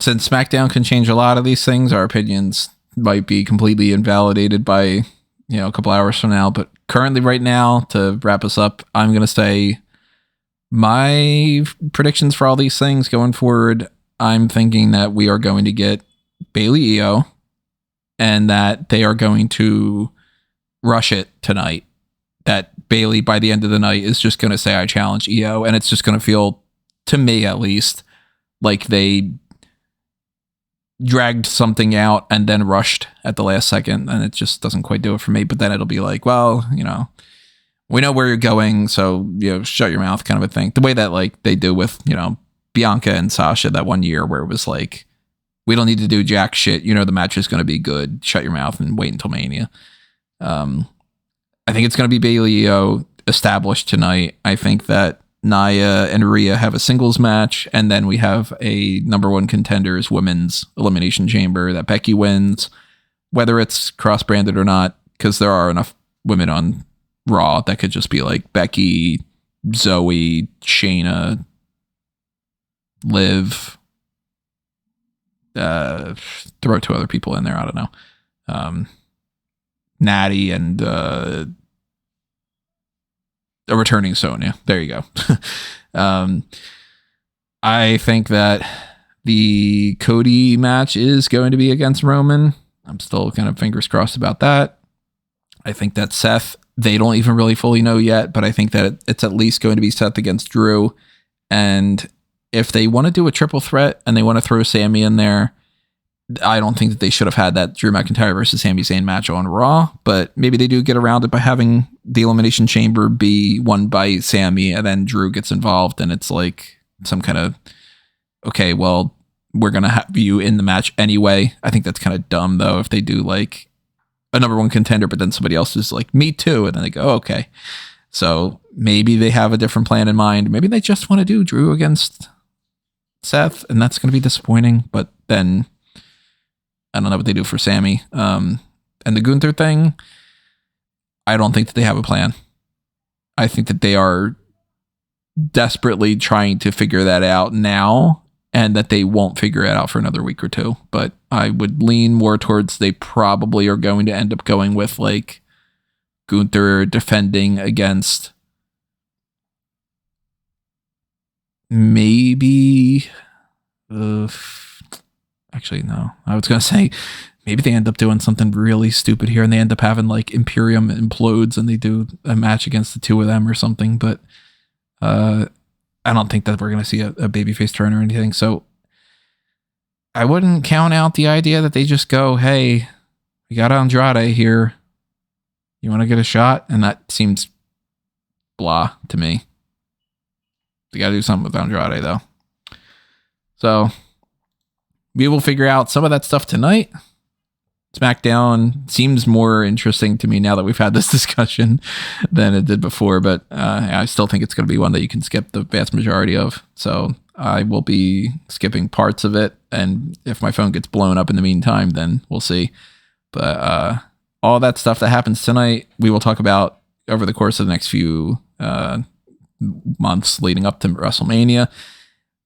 Since SmackDown can change a lot of these things, our opinions might be completely invalidated by, a couple hours from now. But currently right now, to wrap us up, I'm going to say my predictions for all these things going forward. I'm thinking that we are going to get Bayley Io, and that they are going to rush it tonight. That Bayley, by the end of the night, is just going to say, I challenge Io. And it's just going to feel, to me at least, like they dragged something out and then rushed at the last second, and it just doesn't quite do it for me. But then it'll be like, well, we know where you're going, so shut your mouth, kind of a thing. The way that like they do with Bianca and Sasha that one year, where it was like, we don't need to do jack shit. The match is going to be good. Shut your mouth and wait until Mania. I think it's going to be Bayley established tonight. I think that Nia and Rhea have a singles match, and then we have a number one contenders women's elimination chamber that Becky wins, whether it's cross-branded or not, because there are enough women on Raw that could just be like Becky, Zoe, Shayna, Liv, throw two other people in there. I don't know. Natty and a returning Sonya. There you go. I think that the Cody match is going to be against Roman. I'm still kind of fingers crossed about that. I think that Seth, they don't even really fully know yet, but I think that it's at least going to be Seth against Drew. And if they want to do a triple threat and they want to throw Sammy in there, I don't think that they should have had that Drew McIntyre versus Sami Zayn match on Raw, but maybe they do get around it by having the Elimination Chamber be won by Sammy, and then Drew gets involved, and it's like some kind of, okay, well, we're going to have you in the match anyway. I think that's kind of dumb, though, if they do like a number one contender, but then somebody else is like, me too, and then they go, oh, okay. So maybe they have a different plan in mind. Maybe they just want to do Drew against Seth, and that's going to be disappointing, but then I don't know what they do for Sammy. And the Gunther thing, I don't think that they have a plan. I think that they are desperately trying to figure that out now, and that they won't figure it out for another week or two. But I would lean more towards they probably are going to end up going with like Gunther defending against maybe... Actually, no. I was going to say, maybe they end up doing something really stupid here and they end up having like Imperium implodes and they do a match against the two of them or something. But I don't think that we're going to see a babyface turn or anything. So I wouldn't count out the idea that they just go, hey, we got Andrade here. You want to get a shot? And that seems blah to me. They got to do something with Andrade, though. So we will figure out some of that stuff tonight. SmackDown seems more interesting to me now that we've had this discussion than it did before, but I still think it's going to be one that you can skip the vast majority of. So I will be skipping parts of it, and if my phone gets blown up in the meantime, then we'll see. But all that stuff that happens tonight, we will talk about over the course of the next few months leading up to WrestleMania.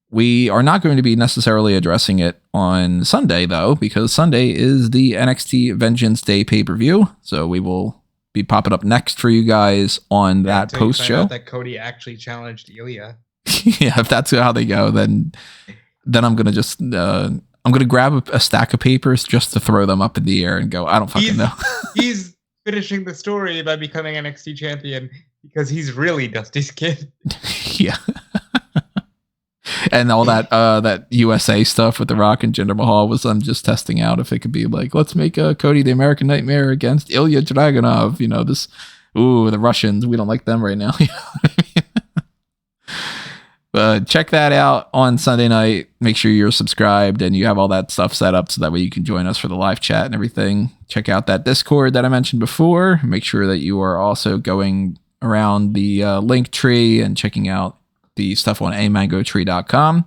We are not going to be necessarily addressing it on Sunday, though, because Sunday is the NXT Vengeance Day pay-per-view. So we will be popping up next for you guys on that post-show. That Cody actually challenged Ilya. Yeah, if that's how they go, then I'm going to just... I'm going to grab a stack of papers just to throw them up in the air and go, I don't fucking know. He's finishing the story by becoming NXT champion because he's really Dusty's kid. Yeah. And all that USA stuff with The Rock and Jinder Mahal was them just testing out if it could be like, let's make Cody the American Nightmare against Ilya Dragunov. The Russians, we don't like them right now. But check that out on Sunday night. Make sure you're subscribed and you have all that stuff set up so that way you can join us for the live chat and everything. Check out that Discord that I mentioned before. Make sure that you are also going around the link tree and checking out the stuff on amangotree.com.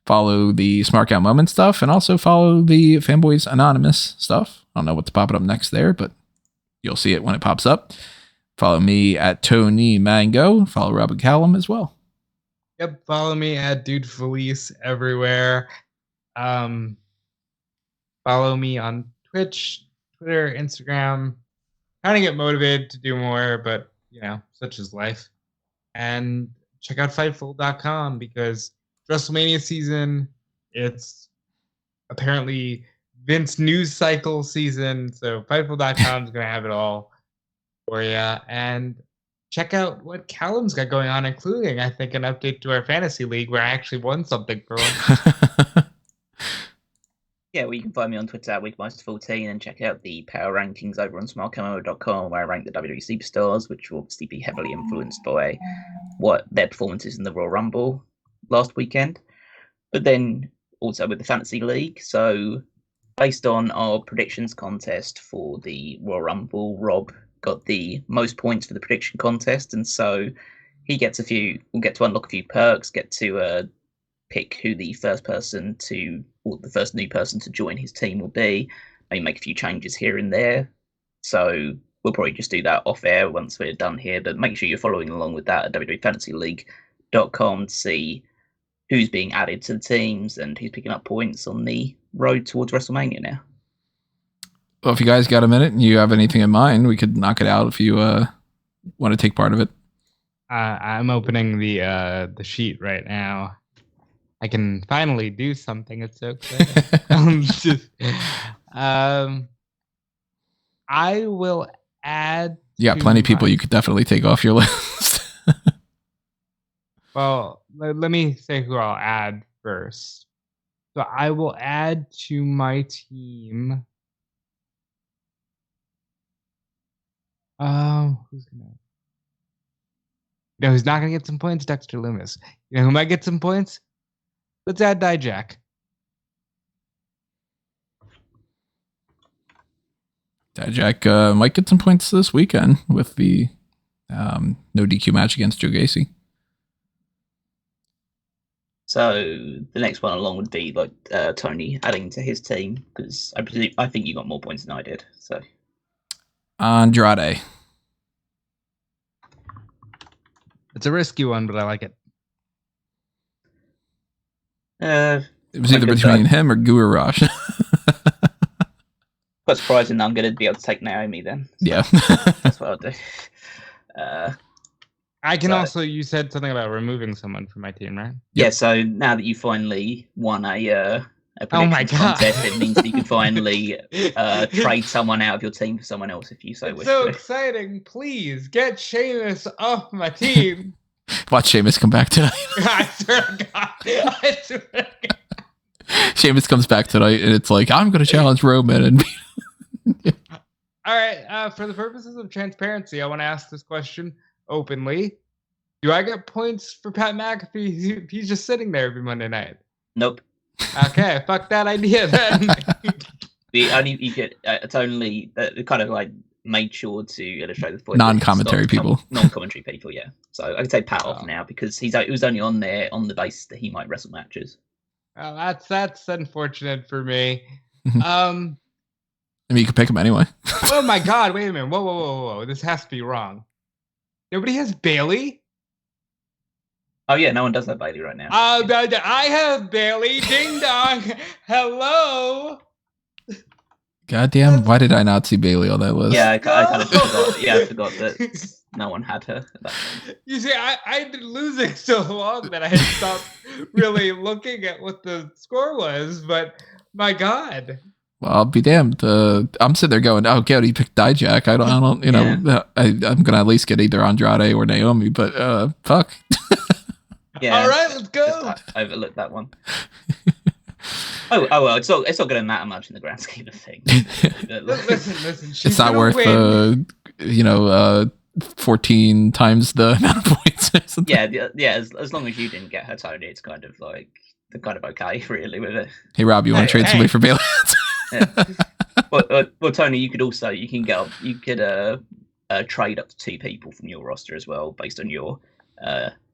Follow the Smark Out Moment stuff and also follow the Fanboys Anonymous stuff. I don't know what's popping up next there, but you'll see it when it pops up. Follow me at Tony Mango. Follow Robin Callum as well. Yep, follow me at Dude Felice everywhere. Follow me on Twitch, Twitter, Instagram. Trying to get motivated to do more, but such is life. And check out Fightful.com because WrestleMania season, it's apparently Vince news cycle season. So Fightful.com is going to have it all for you. And check out what Callum's got going on, including, I think, an update to our fantasy league where I actually won something for him. Yeah, well, you can find me on Twitter at WeekMeister14 and check out the power rankings over on SmarkMMO.com, where I rank the WWE Superstars, which will obviously be heavily influenced by what their performances in the Royal Rumble last weekend. But then also with the Fantasy League. So based on our predictions contest for the Royal Rumble, Rob got the most points for the prediction contest, and so he gets we'll get to unlock a few perks, get to pick who the first new person to join his team will be, maybe make a few changes here and there. So we'll probably just do that off air once we're done here, but make sure you're following along with that at WWEFantasyLeague.com to see who's being added to the teams and who's picking up points on the road towards WrestleMania now. Well, if you guys got a minute and you have anything in mind, we could knock it out if you want to take part of it. I'm opening the sheet right now. I can finally do something. It's so exciting. I will add. Yeah, plenty of people you could definitely take off your list. Well, let me say who I'll add first. So I will add to my team. Who's gonna? You know who's not gonna get some points? Dexter Loomis. You know who might get some points? Let's add Dijak. Dijak might get some points this weekend with the no DQ match against Joe Gacy. So the next one along would be like Tony adding to his team, because I think you got more points than I did. So Andrade. It's a risky one, but I like it. It was either between him or Guru Raj. Quite surprising that I'm going to be able to take Naomi then. So yeah. That's what I'll do. I can also, you said something about removing someone from my team, right? Yeah, so now that you finally won a oh my God. contest, it means that you can finally trade someone out of your team for someone else if you so wish. So exciting. Please get Sheamus off my team. Watch Sheamus come back tonight. I swear to God. I swear to God. Sheamus comes back tonight and it's like, I'm going to challenge Roman. And all right. For the purposes of transparency, I want to ask this question openly. Do I get points for Pat McAfee? He's just sitting there every Monday night. Nope. Okay, fuck that idea then. It's only kind of like made sure to illustrate the point. Non-commentary people. Non-commentary people, yeah. So I can take Pat off now because it was only on there on the basis that he might wrestle matches. Well, that's unfortunate for me. I mean, you could pick him anyway. Oh my God! Wait a minute! Whoa! This has to be wrong. Nobody has Bayley. Oh yeah, no one does have Bayley right now. I have Bayley. Ding dong. Hello. Goddamn! Why did I not see Bayley on that list? Yeah, I kind of forgot. Yeah, I forgot that no one had her. At that point. You see, I'd been losing so long that I had stopped really looking at what the score was. But my God. Well, I'll be damned. I'm sitting there going, "Oh, God, he picked Dijak. I don't. You know, I'm gonna at least get either Andrade or Naomi. But fuck." Yeah. All right, let's go. Just overlooked that one. Oh well, it's not going to matter much in the grand scheme of things. Listen. It's not worth 14 times the amount of points. Yeah. As long as you didn't get her, Tony, it's kind of okay, really, with it. Hey, Rob, you want to trade somebody for Bayley? Yeah. Well, Tony, you could trade up to 2 people from your roster as well, based on your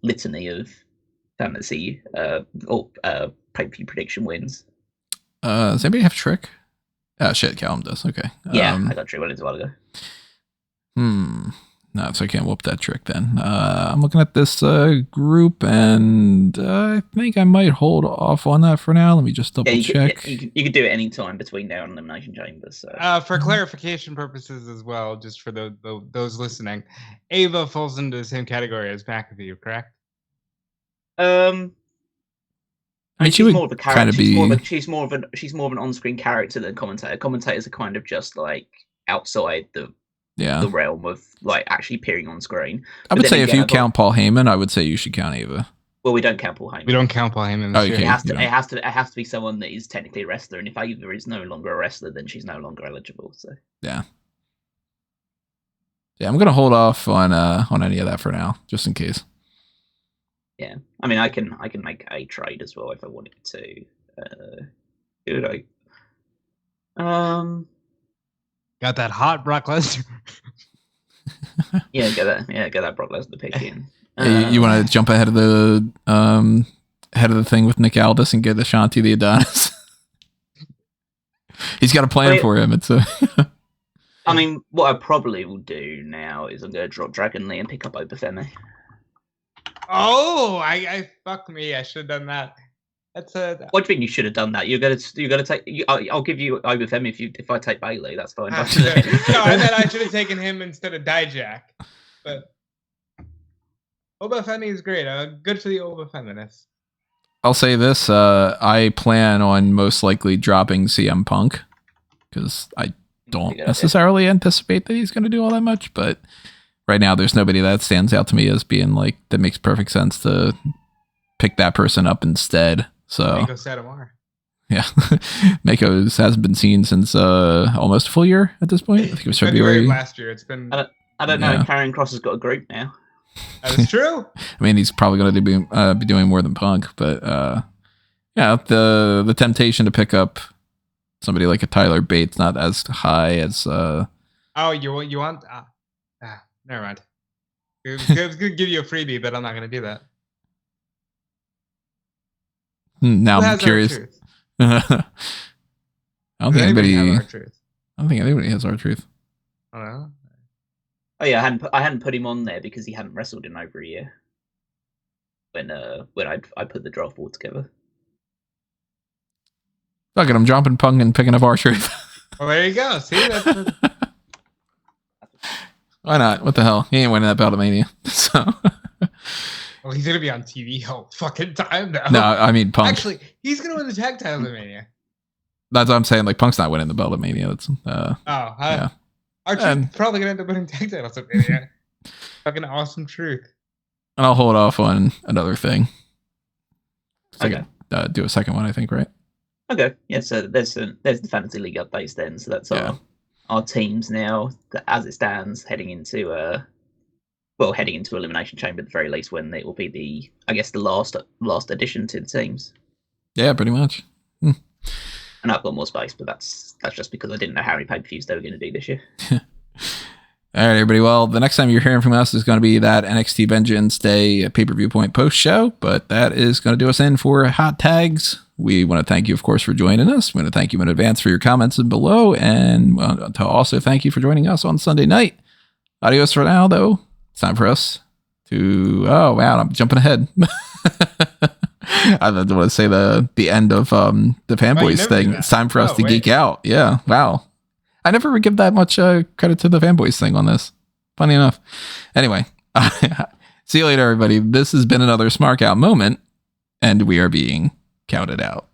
litany of fantasy or pay-per-view prediction wins. Does anybody have Trick? Oh shit, Callum does. Okay. Yeah, I got Trick a while ago. No, so I can't whoop that Trick then. I'm looking at this group, and I think I might hold off on that for now. Let me just double check. You could do it any time between now and Elimination Chamber. So. For clarification purposes as well, just for those listening, Ava falls into the same category as McAfee, correct? I mean, she would more of a character. She's more of an on-screen character than commentator. Commentators are kind of just like outside the realm of like actually appearing on screen. I would say if you count Paul Heyman, I would say you should count Ava. Well, we don't count Paul Heyman. We don't count Paul Heyman. Oh, okay. It has to be someone that is technically a wrestler, and if Ava is no longer a wrestler, then she's no longer eligible. So yeah, I'm gonna hold off on any of that for now, just in case. Yeah, I mean, I can make a trade as well if I wanted to. Who would I? Got that hot Brock Lesnar. Get that Brock Lesnar pick in. You want to jump ahead of the thing with Nick Aldis and get Ashanti the Adonis? He's got a plan for him. It's I mean, what I probably will do now is I'm going to drop Dragon Lee and pick up Obafemi. Oh, I fuck me. I should have done that. That's a. What do you mean you should have done that? You're gonna take. I'll give you Obafemi if I take Bayley. That's fine. No, I thought I should have taken him instead of Dijak. But Obafemi is great. Good for the Obafeminists. I'll say this. I plan on most likely dropping CM Punk because I don't necessarily anticipate that he's going to do all that much. But right now, there's nobody that stands out to me as being like that makes perfect sense to pick that person up instead. So Mako Satomura. Yeah, Mako's hasn't been seen since almost a full year at this point. I think it was February last year. It's been. I don't know. Karrion Kross has got a group now. That's true. I mean, he's probably going to be doing more than Punk, but the temptation to pick up somebody like a Tyler Bates not as high as. Oh, you want? Never mind. I was going to give you a freebie, but I'm not going to do that. Now I'm curious. I don't think anybody has our truth. I don't know. Oh yeah, I hadn't put him on there because he hadn't wrestled in over a year. When I put the draft board together. Look at him jumping Punk and picking up our truth. Well, there you go. See, why not? What the hell? He ain't winning that belt at Mania. So. Well, he's gonna be on TV all fucking time now. No, I mean Punk. Actually, he's gonna win the tag title at Mania. That's what I'm saying. Like Punk's not winning the belt at Mania. That's yeah. R-Truth probably gonna end up winning tag titles at Mania. Fucking awesome truth. And I'll hold off on another thing. Okay. Do a second one, I think, right? Okay. Yeah. So there's the fantasy league updates then. So that's our teams now as it stands heading into Elimination Chamber at the very least, when it will be the last addition to the teams. Yeah, pretty much. And I've got more space, but that's just because I didn't know how many pay-per-views they were going to do this year. All right, everybody. Well, the next time you're hearing from us is going to be that NXT Vengeance Day pay-per-view point post show, but that is going to do us in for Hot Tags. We want to thank you, of course, for joining us. We want to thank you in advance for your comments and below, and to also thank you for joining us on Sunday night. Adios for now, though. It's time for us to. Oh wow, I'm jumping ahead. I don't want to say the end of the Fanboys thing. It's time for us to geek out. Yeah, wow. I never give that much credit to the Fanboys thing on this. Funny enough. Anyway, see you later, everybody. This has been another Smark Out moment, and we are being counted out.